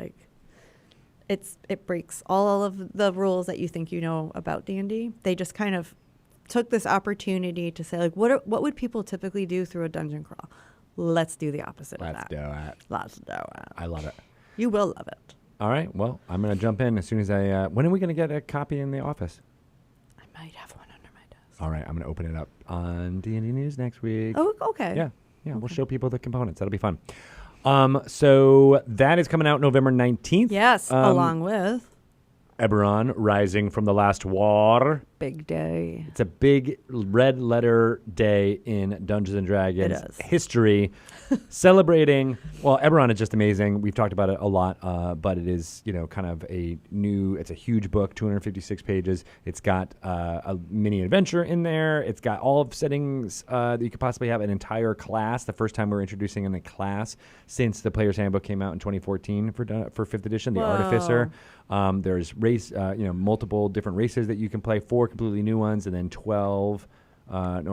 it breaks all of the rules that you think you know about D&D. They just kind of took this opportunity to say, what would people typically do through a dungeon crawl? Let's do the opposite of that. Let's do it. I love it. You will love it. All right. Well, I'm going to jump in as soon as when are we going to get a copy in the office? I might have one under my desk. All right. I'm going to open it up on D&D News next week. Oh, okay. Yeah. Okay. We'll show people the components. That'll be fun. So that is coming out November 19th. Yes, along with Eberron, Rising from the Last War. Big day. It's a big red letter day in Dungeons & Dragons It is. history, celebrating, well, Eberron is just amazing. We've talked about it a lot, but it is, kind of it's a huge book, 256 pages. It's got a mini adventure in there. It's got all of settings that you could possibly have, an entire class. The first time we're introducing in a class since the Player's Handbook came out in 2014 for 5th edition, the Artificer. There's multiple different races that you can play, 4 completely new ones, and then 12, I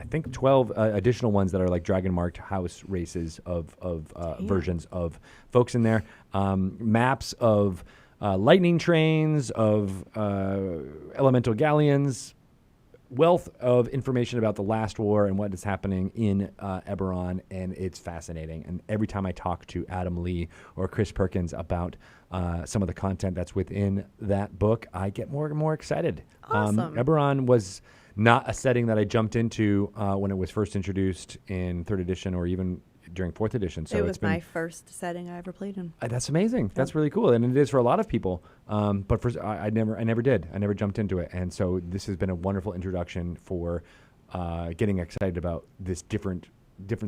think 12 additional ones that are like dragon marked house races of versions of folks in there. Maps of lightning trains, of elemental galleons, wealth of information about the last war and what is happening in Eberron, and it's fascinating. And every time I talk to Adam Lee or Chris Perkins about some of the content that's within that book, I get more and more excited. Awesome. Eberron was not a setting that I jumped into when it was first introduced in 3rd edition or even during 4th edition. So it was my first setting I ever played in. That's amazing. Yep. That's really cool, and it is for a lot of people. But I never did. I never jumped into it, and so this has been a wonderful introduction for getting excited about this different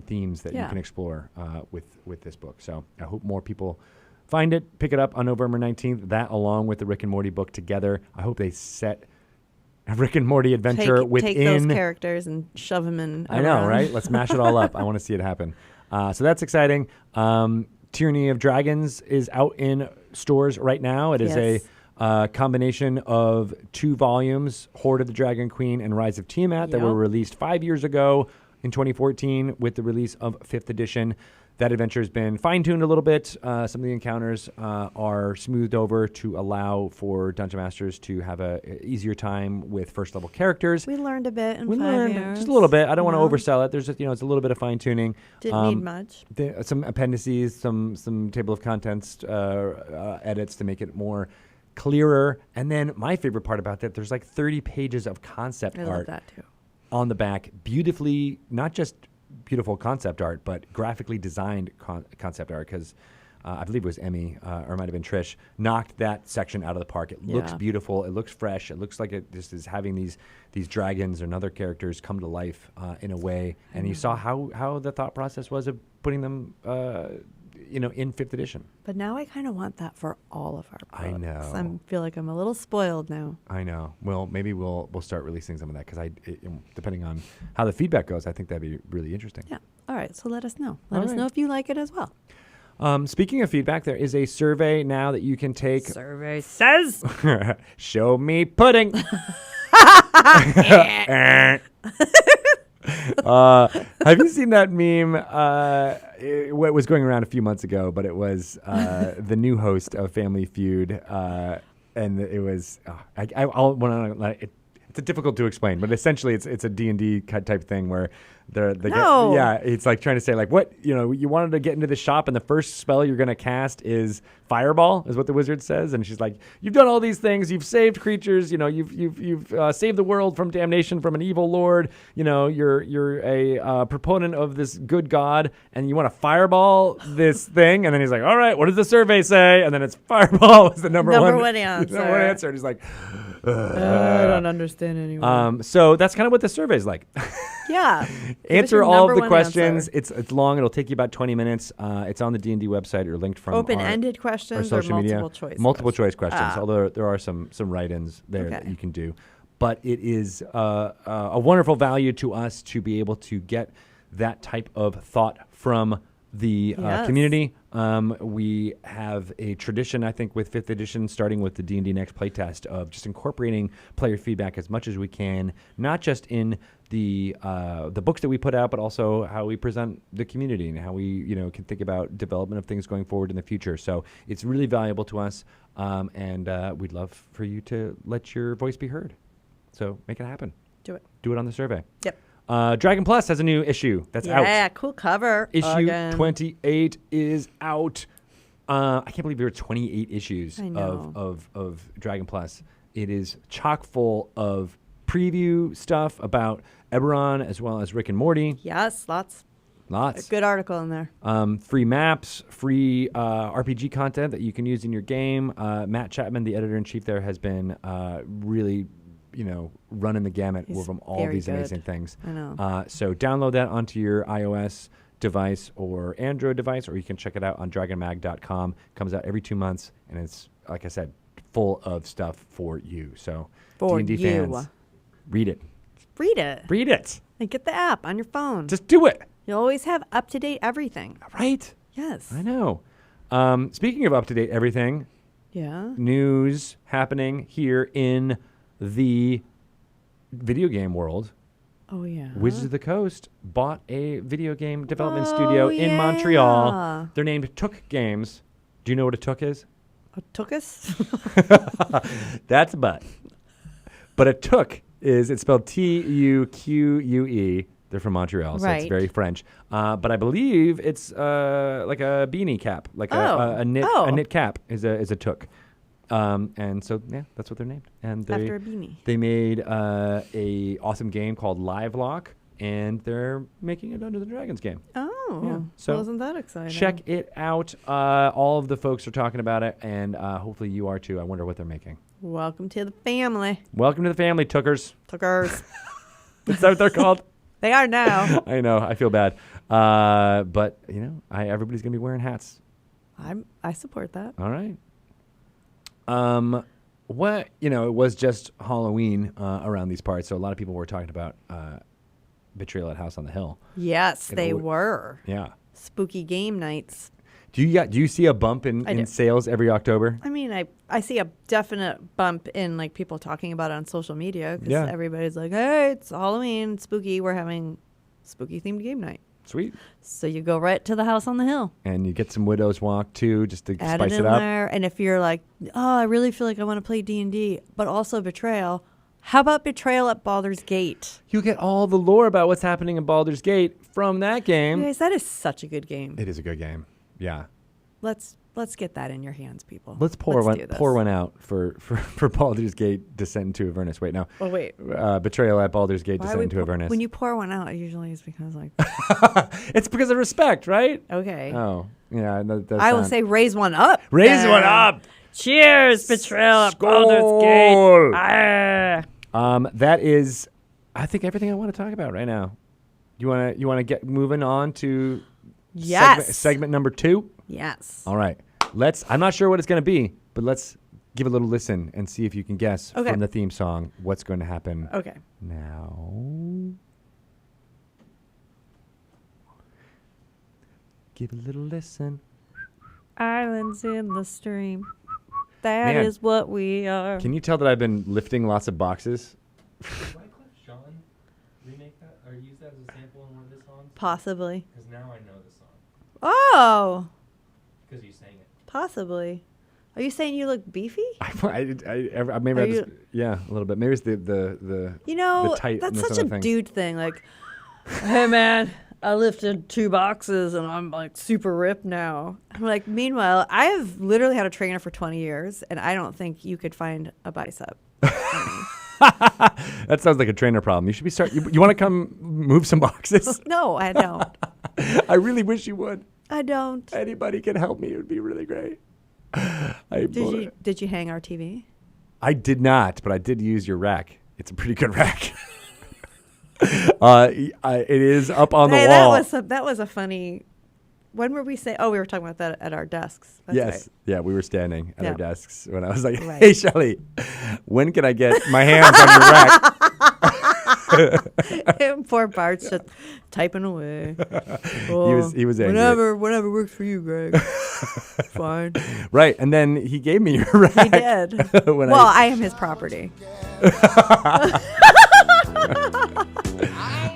themes that you can explore with this book. So I hope more people find it, pick it up on November 19th. That along with the Rick and Morty book together. I hope they set a Rick and Morty adventure within. Take those characters and shove them in. I know, right? Let's mash it all up. I want to see it happen. So that's exciting. Tyranny of Dragons is out in stores right now. It is a combination of 2 volumes, Hoard of the Dragon Queen and Rise of Tiamat, that were released 5 years ago in 2014 with the release of 5th edition. That adventure has been fine-tuned a little bit. Some of the encounters are smoothed over to allow for Dungeon Masters to have a easier time with first-level characters. We learned a bit in we 5 learned years. Just a little bit. I don't want to oversell it. There's just, it's a little bit of fine-tuning. Didn't need much. Some appendices, some table of contents edits to make it more clearer. And then my favorite part about that, there's like 30 pages of concept I art love that too. on the back, beautifully, not just beautiful concept art, but graphically designed concept art, because I believe it was Emmy, or it might have been Trish, knocked that section out of the park. It looks beautiful. It looks fresh. It looks like it just is having these dragons and other characters come to life in a way. And you saw how the thought process was of putting them in 5th edition. But now I kind of want that for all of our books. I know. I feel like I'm a little spoiled now. I know. Well, maybe we'll start releasing some of that, because depending on how the feedback goes, I think that'd be really interesting. Yeah. All right. So let us know. Let us know if you like it as well. Speaking of feedback, there is a survey now that you can take. Survey says, "Show me pudding." Have you seen that meme? It was going around a few months ago, but it was the new host of Family Feud, and it was. It's difficult to explain, but essentially it's a D&D type thing where it's like trying to say like what you wanted to get into the shop, and the first spell you're gonna cast is Fireball, is what the wizard says, and she's like, you've done all these things, you've saved creatures, you've saved the world from damnation from an evil lord, you're a proponent of this good god, and you want to fireball this thing, and then he's like, all right, what does the survey say? And then it's Fireball was the number one answer. Number one answer, and he's like, I don't understand anymore. So that's kind of what the survey is like. Yeah. Answer all of the questions. Answer. It's long. It'll take you about 20 minutes. It's on the D&D website or linked from open-ended questions or social media. Multiple choice questions. Although there are some write-ins there that you can do. But it is a wonderful value to us to be able to get that type of thought from the community. We have a tradition, I think, with 5th edition, starting with the D&D Next playtest, of just incorporating player feedback as much as we can, not just in the books that we put out, but also how we present the community and how we can think about development of things going forward in the future. So it's really valuable to us, and we'd love for you to let your voice be heard. So make it happen. Do it. Do it on the survey. Yep. Dragon Plus has a new issue that's out. Yeah, cool cover. Issue 28 is out. I can't believe there are 28 issues of Dragon Plus. It is chock full of preview stuff about Eberron as well as Rick and Morty. Yes, lots. Lots. A good article in there. Free maps, free RPG content that you can use in your game. Matt Chapman, the editor-in-chief there, has been really, running the gamut from all these amazing things. I know. So download that onto your iOS device or Android device, or you can check it out on dragonmag.com. Comes out every 2 months, and it's, like I said, full of stuff for you. So For D&D you. fans, read it. Read it. Read it. And get the app on your phone. Just do it. You'll always have up-to-date everything. Right? Yes. I know. Speaking of up-to-date everything, Yeah. news happening here in the video game world. Oh, yeah. Wizards of the Coast bought a video game development studio in Montreal. They're named Took Games. Do you know what a Took is? A Tookus? That's a butt. But a Took it's spelled Tuque. They're from Montreal, so it's Right. very French. But I believe it's like a beanie cap, like a knit cap is a Took. And so, yeah, that's what they're named. And After a beanie. They made a awesome game called Live Lock, and they're making a Dungeons & Dragons game. Oh. Yeah, so Wasn't that exciting? Check it out. All of the folks are talking about it, and hopefully you are too. I wonder what they're making. Welcome to the family. Welcome to the family, Tookers. Tookers. Is that what they're called? They are now. I know. I feel bad. But, everybody's going to be wearing hats. I support that. All right. It was just Halloween around these parts, so a lot of people were talking about Betrayal at House on the Hill. Yes, they were. Yeah. Spooky game nights. Do you see a bump in sales every October? I mean, I see a definite bump in like people talking about it on social media because everybody's like, hey, it's Halloween, spooky. We're having spooky themed game night. Sweet. So you go right to the House on the Hill. And you get some Widow's Walk too, just to Add spice it in it up. there. And if you're like, oh, I really feel like I want to play D&D, but also Betrayal. How about Betrayal at Baldur's Gate? You get all the lore about what's happening in Baldur's Gate from that game. You guys, that is such a good game. It is a good game. Yeah. Let's get that in your hands, people. Let's pour one out for Baldur's Gate Descent into Avernus. Wait, no. Oh, wait. Betrayal at Baldur's Gate Descent into Avernus. When you pour one out, it usually is because like... It's because of respect, right? Okay. Oh, yeah. I will say raise one up. Raise one up. Cheers, Betrayal at Baldur's Gate. That is, I think, everything I want to talk about right now. You want to get moving on to segment number 2? Yes. All right. I'm not sure what it's going to be, but let's give a little listen and see if you can guess from the theme song what's going to happen now. Give a little listen. Islands in the stream. That is what we are. Can you tell that I've been lifting lots of boxes? Did Wyclef Jean remake that or use that as a sample in one of his songs? Possibly. Because now I know the song. Oh. Because you sang it. Possibly. Are you saying you look beefy? Maybe a little bit. Maybe it's the that's such a dude thing. Like, hey man, I lifted 2 boxes and I'm like super ripped now. I'm like, meanwhile, I have literally had a trainer for 20 years and I don't think you could find a bicep. That sounds like a trainer problem. You should be you want to come move some boxes? No, I don't. I really wish you would. I don't. Anybody can help me. It would be really great. Did you hang our TV? I did not, but I did use your rack. It's a pretty good rack. It is up on the wall. That was a funny. When were we saying? Oh, we were talking about that at our desks. That's yes. right. Yeah, we were standing at our desks when I was like, Right. "Hey, Shelly, when can I get my hands on your rack?" Poor Bart's just typing away. He was angry. Whenever works for you, Greg. Fine. Right, and then he gave me your rack. He did. I am his property.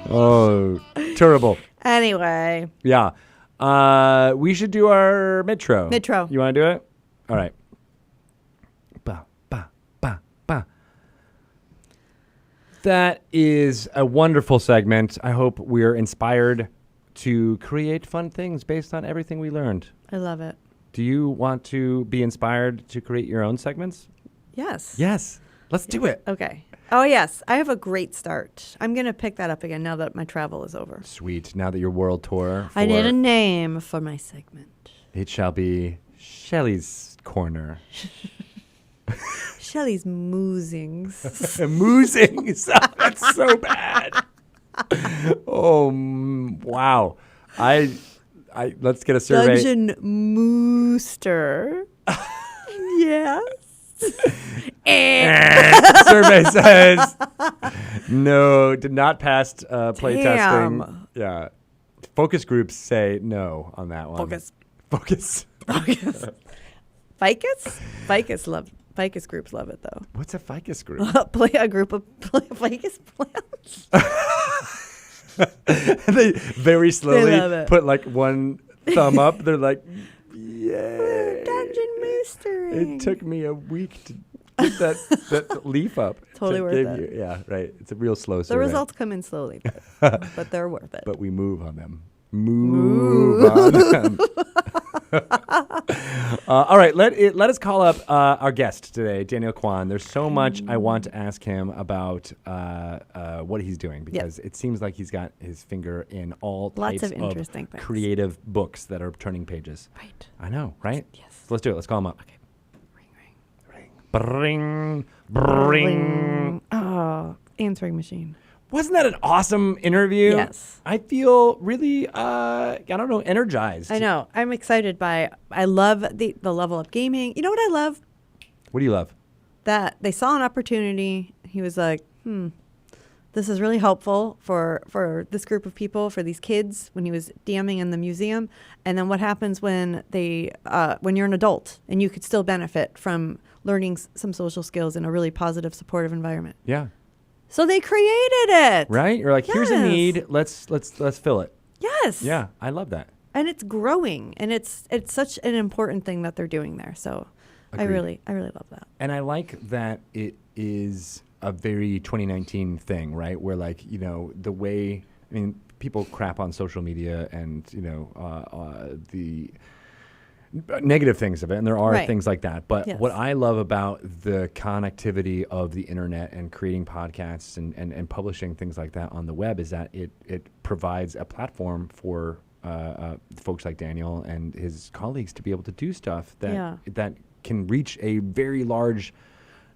Oh, terrible. Anyway. Yeah. We should do our midtro. Midtro. You want to do it? All right. Ba, ba, ba, ba. That is a wonderful segment. I hope we're inspired to create fun things based on everything we learned. I love it. Do you want to be inspired to create your own segments? Yes. Yes. Let's do it. Okay. Oh, yes. I have a great start. I'm going to pick that up again now that my travel is over. Sweet. Now that your world tour, I need a name for my segment. it shall be Shelley's Corner. Shelley's Moosings. Moosings. That's so bad. Oh, wow. I let's get a survey. Dungeon Mooster. Yes. Survey says no, did not pass play testing. Damn. Yeah. Focus groups say no on that one. Focus. Ficus groups love it though. What's a ficus group? Play a group of ficus plants. They very slowly love it. put like one thumb up. They're like, yay. Dungeon Moostering. It took me a week to get that leaf up. Totally to worth give it. Yeah, right. It's a real slow The survey. results come in slowly, but they're worth it. But we move on them. Move on them. All right, let us call up our guest today, Daniel Kwan. There's so much I want to ask him about what he's doing because it seems like he's got his finger in all Lots types of interesting things. creative books that are turning pages. Right. I know, right? Yes. So let's do it. Let's call him up. Okay. Ring, Bring. ring. Oh, answering machine. Wasn't that an awesome interview? Yes. I feel really, energized. I know. I'm excited I love the level up gaming. You know what I love? What do you love? That they saw an opportunity. He was like, this is really helpful for this group of people, for these kids when he was DMing in the museum. And then what happens when when you're an adult and you could still benefit from learning some social skills in a really positive, supportive environment. Yeah. So they created it. Right? You're like, here's a Yes. need. Let's fill it. Yes. Yeah, I love that. And it's growing, and it's such an important thing that they're doing there. So Agreed. I really love that. And I like that it is a very 2019 thing, right? Where like, the way, people crap on social media and, the negative things of it, and there are Right. things like that. But Yes. what I love about the connectivity of the internet and creating podcasts and publishing things like that on the web is that it provides a platform for folks like Daniel and his colleagues to be able to do stuff that can reach a very large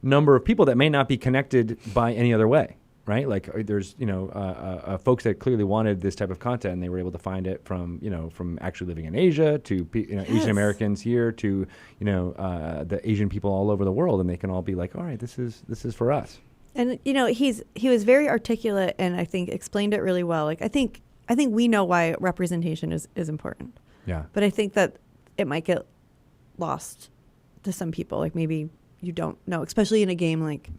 number of people that may not be connected by any other way. Right, like there's folks that clearly wanted this type of content, and they were able to find it from actually living in Asia to Asian Americans here to the Asian people all over the world, and they can all be like, all right, this is for us. And he was very articulate, and I think explained it really well. Like I think we know why representation is important. Yeah, But I think that it might get lost to some people. Like maybe you don't know, especially in a game like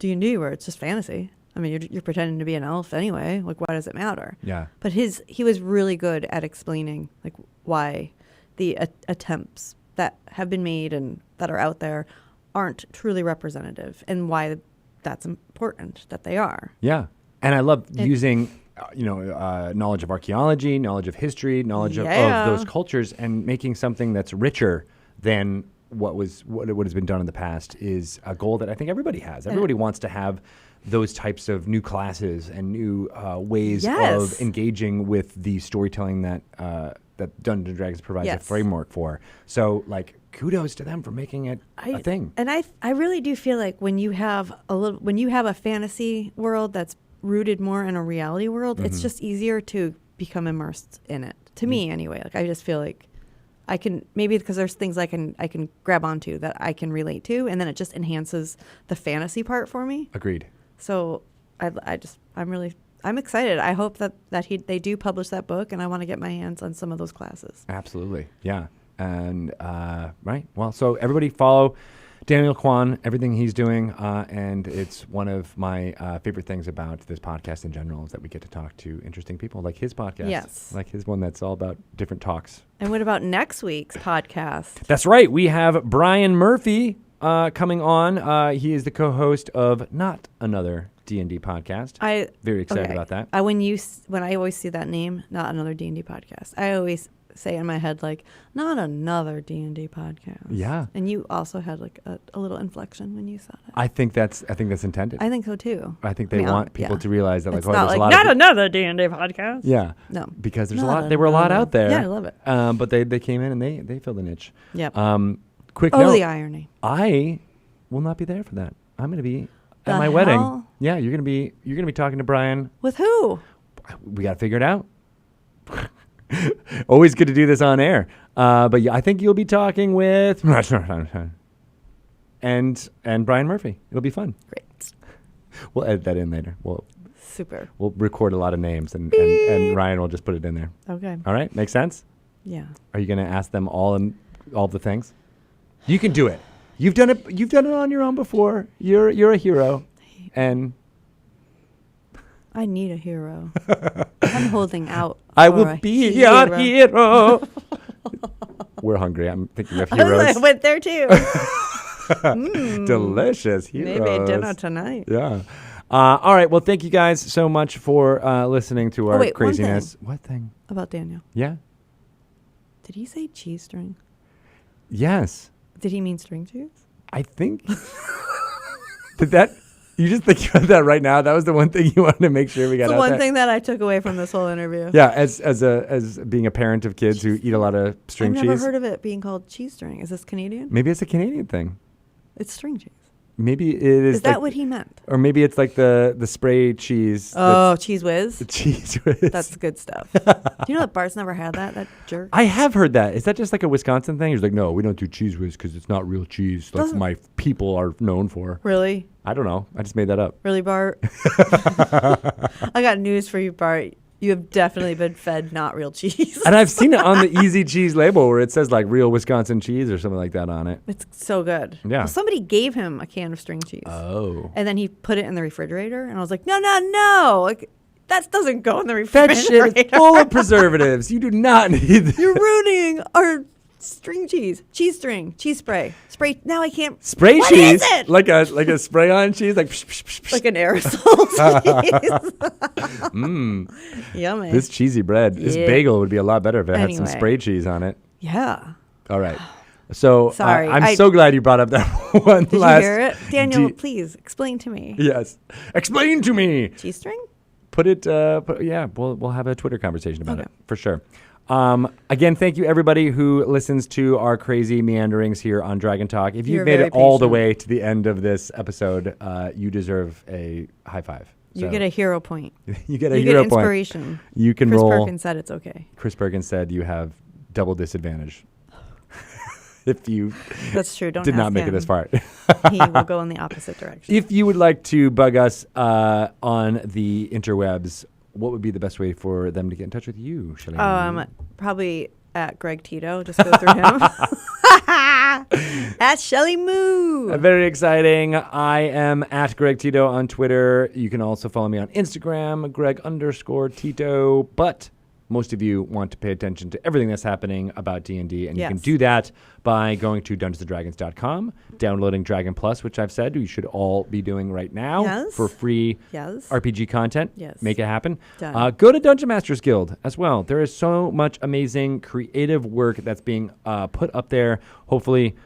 D&D where it's just fantasy. I mean, you're pretending to be an elf anyway. Like, why does it matter? yeah, But he was really good at explaining like why the attempts that have been made and that are out there aren't truly representative, and why that's important that they are. yeah. And I love using knowledge of archaeology, knowledge of history, knowledge of those cultures, and making something that's richer than what has been done in the past is a goal that I think everybody has. Everybody wants to have those types of new classes and new ways of engaging with the storytelling that Dungeons & Dragons provides a framework for. So, like, kudos to them for making it a thing. And I really do feel like when you have a fantasy world that's rooted more in a reality world, it's just easier to become immersed in it. To me, anyway. Like I just feel like I can, maybe because there's things I can grab onto that I can relate to, and then it just enhances the fantasy part for me. Agreed. So I'm excited. I hope that they do publish that book, and I want to get my hands on some of those classes. Absolutely. Yeah. And right. Well, so everybody follow Daniel Kwan, everything he's doing, and it's one of my favorite things about this podcast in general is that we get to talk to interesting people like his podcast. Yes. Like his one that's all about different talks. And what about next week's podcast? That's right. We have Brian Murphy coming on. He is the co-host of Not Another D&D podcast. Very excited about that. When I always see that name, Not Another D&D podcast, I always say in my head, like, not another D&D podcast. Yeah. And you also had like a little inflection when you said it. I think that's intended. I think so too. I think they want people to realize that, like, It's oh, not there's like, a lot not of another D&D podcast. yeah. No. Because there's Not a lot. There were a lot another. out there. Yeah, I love it. But they came in and they filled the niche. Yep. Quick Oh, note. the irony. I will not be there for that. I'm going to be The at my wedding. hell? Yeah, you're going to be talking to Brian. With who? We got to figure it out. Always good to do this on air. But yeah, I think you'll be talking with and Brian Murphy. It'll be fun. Great. We'll edit that in later. Super. We'll record a lot of names and Ryan will just put it in there. Okay. All right, makes sense? Yeah. Are you going to ask them all the things? You can do it. You've done it. You've done it on your own before. You're a hero, and I need a hero. I'm holding out. I for will a be your hero. We're hungry. I'm thinking of heroes. I went there too. Delicious heroes. Maybe dinner tonight. Yeah. All right. Well, thank you guys so much for listening to our wait, one craziness. What thing? About Daniel. Yeah. Did he say cheese string? Yes. Did he mean string cheese? I think. Did that? You just think about that right now? That was the one thing you wanted to make sure we got It's the out one there? thing that I took away from this whole interview. Yeah, as being a parent of kids who eat a lot of string I've cheese. never heard of it being called cheese string. Is this Canadian? Maybe it's a Canadian thing. It's string cheese. Maybe it is. Is that like, what he meant? Or maybe it's like the spray cheese. Oh, cheese whiz. The cheese whiz. That's good stuff. Do you know that Bart's never had that? That jerk. I have heard that. Is that just like a Wisconsin thing? He's like, no, we don't do cheese whiz because it's not real cheese like Doesn't- my people are known for. Really? I don't know. I just made that up. Really, Bart? I got news for you, Bart. You have definitely been fed not real cheese. And I've seen it on the Easy Cheese label where it says like real Wisconsin cheese or something like that on it. It's so good. Yeah. Well, somebody gave him a can of string cheese. Oh. And then he put it in the refrigerator. And I was like, no. Like, that doesn't go in the That refrigerator. shit is full of preservatives. You do not need this. You're ruining our string cheese. Cheese string. Cheese spray. Spray. Now I can't. Spray What cheese? is it? Like a spray on cheese? Like, psh, psh, psh, psh. Like an aerosol cheese. Yummy. This cheesy bread, this Yeah. bagel would be a lot better if it had some Anyway. spray cheese on it. Yeah. All right. So Sorry, I'm I- so glad you brought up that one Did last. you hear it? Daniel, de- please explain to me. Yes. Explain to me. Cheese string? Put it. Yeah. We'll have a Twitter conversation about Okay. it for sure. Again, thank you everybody who listens to our crazy meanderings here on Dragon Talk. If you've You're made very it all the patient. way to the end of this episode, you deserve a high five. You So, get a hero point. you get a You hero get point. inspiration. You can Chris roll. Perkins said it's okay. Chris Perkins said you have double disadvantage if you That's true. Don't did not ask make it him. this far. He will go in the opposite direction. If you would like to bug us on the interwebs, what would be the best way for them to get in touch with you, Shalane? Probably at Greg Tito. Just go through him. At Shelly Moo. Very exciting. I am at Greg Tito on Twitter. You can also follow me on Instagram, Greg_Tito. But most of you want to pay attention to everything that's happening about D&D, and you can Yes. do that by going to DungeonsandDragons.com, downloading Dragon Plus, which I've said you should all be doing right now Yes. for free Yes. RPG content. Yes. Make it happen. Done. Go to Dungeon Masters Guild as well. There is so much amazing creative work that's being put up there. Hopefully,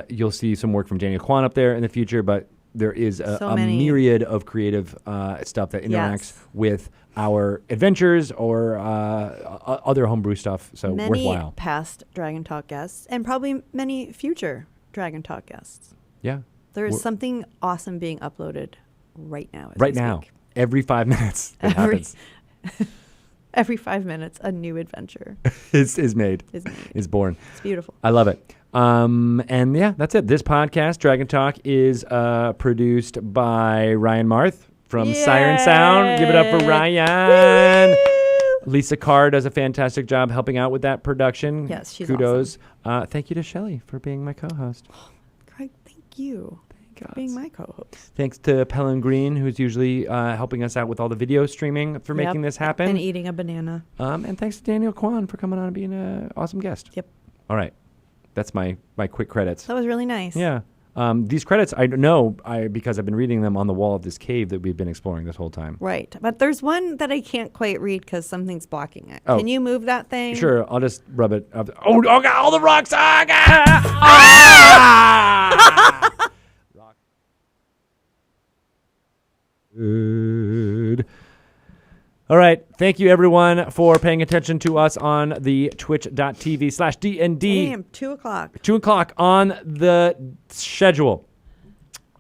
you'll see some work from Daniel Quan up there in the future, but there is So a many. myriad of creative stuff that interacts Yes. with our adventures or other homebrew stuff. So Many worthwhile. past Dragon Talk guests and probably many future Dragon Talk guests. Yeah. There is We're- something awesome being uploaded right now. as Right we now. speak. Every 5 minutes it Every- happens. Every 5 minutes, a new adventure is made. is made. Is born. It's beautiful. I love it. And yeah, that's it. This podcast, Dragon Talk, is produced by Ryan Marth from Siren Sound. Give it up for Ryan. Woo! Lisa Carr does a fantastic job helping out with that production. Yes, she's Kudos. Thank you to Shelly for being my co-host. Greg, thank you Thank for being my co-host. Thanks to Pelham Green, who's usually helping us out with all the video streaming for Yep. making this happen. And eating a banana. And thanks to Daniel Kwan for coming on and being an awesome guest. Yep. All right. That's my quick credits. That was really nice. Yeah. These credits I know because I've been reading them on the wall of this cave that we've been exploring this whole time. Right. But there's one that I can't quite read because something's blocking it. Oh. Can you move that thing? Sure, I'll just rub it up. Oh, God, all the rocks! Ah! Rock. Good. All right. Thank you, everyone, for paying attention to us on the twitch.tv/DND. Damn, 2 o'clock. 2 o'clock on the schedule.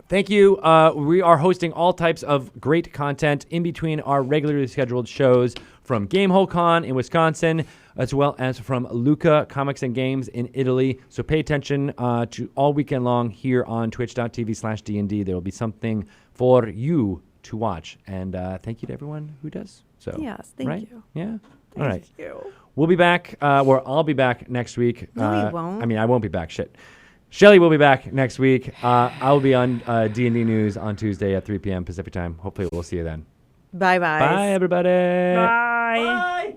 Thank you. We are hosting all types of great content in between our regularly scheduled shows from Gamehole Con in Wisconsin, as well as from Luca Comics and Games in Italy. So pay attention to all weekend long here on twitch.tv/DND. There will be something for you to watch. And thank you to everyone who does. So, Yes, thank right? you. Yeah. All right. Thank you. We'll be back, or I'll be back next week. No, you won't. I mean, I won't be back. Shit. Shelly will be back next week. I'll be on D&D News on Tuesday at 3 p.m. Pacific time. Hopefully we'll see you then. Bye-bye. Bye, everybody. Bye. Bye.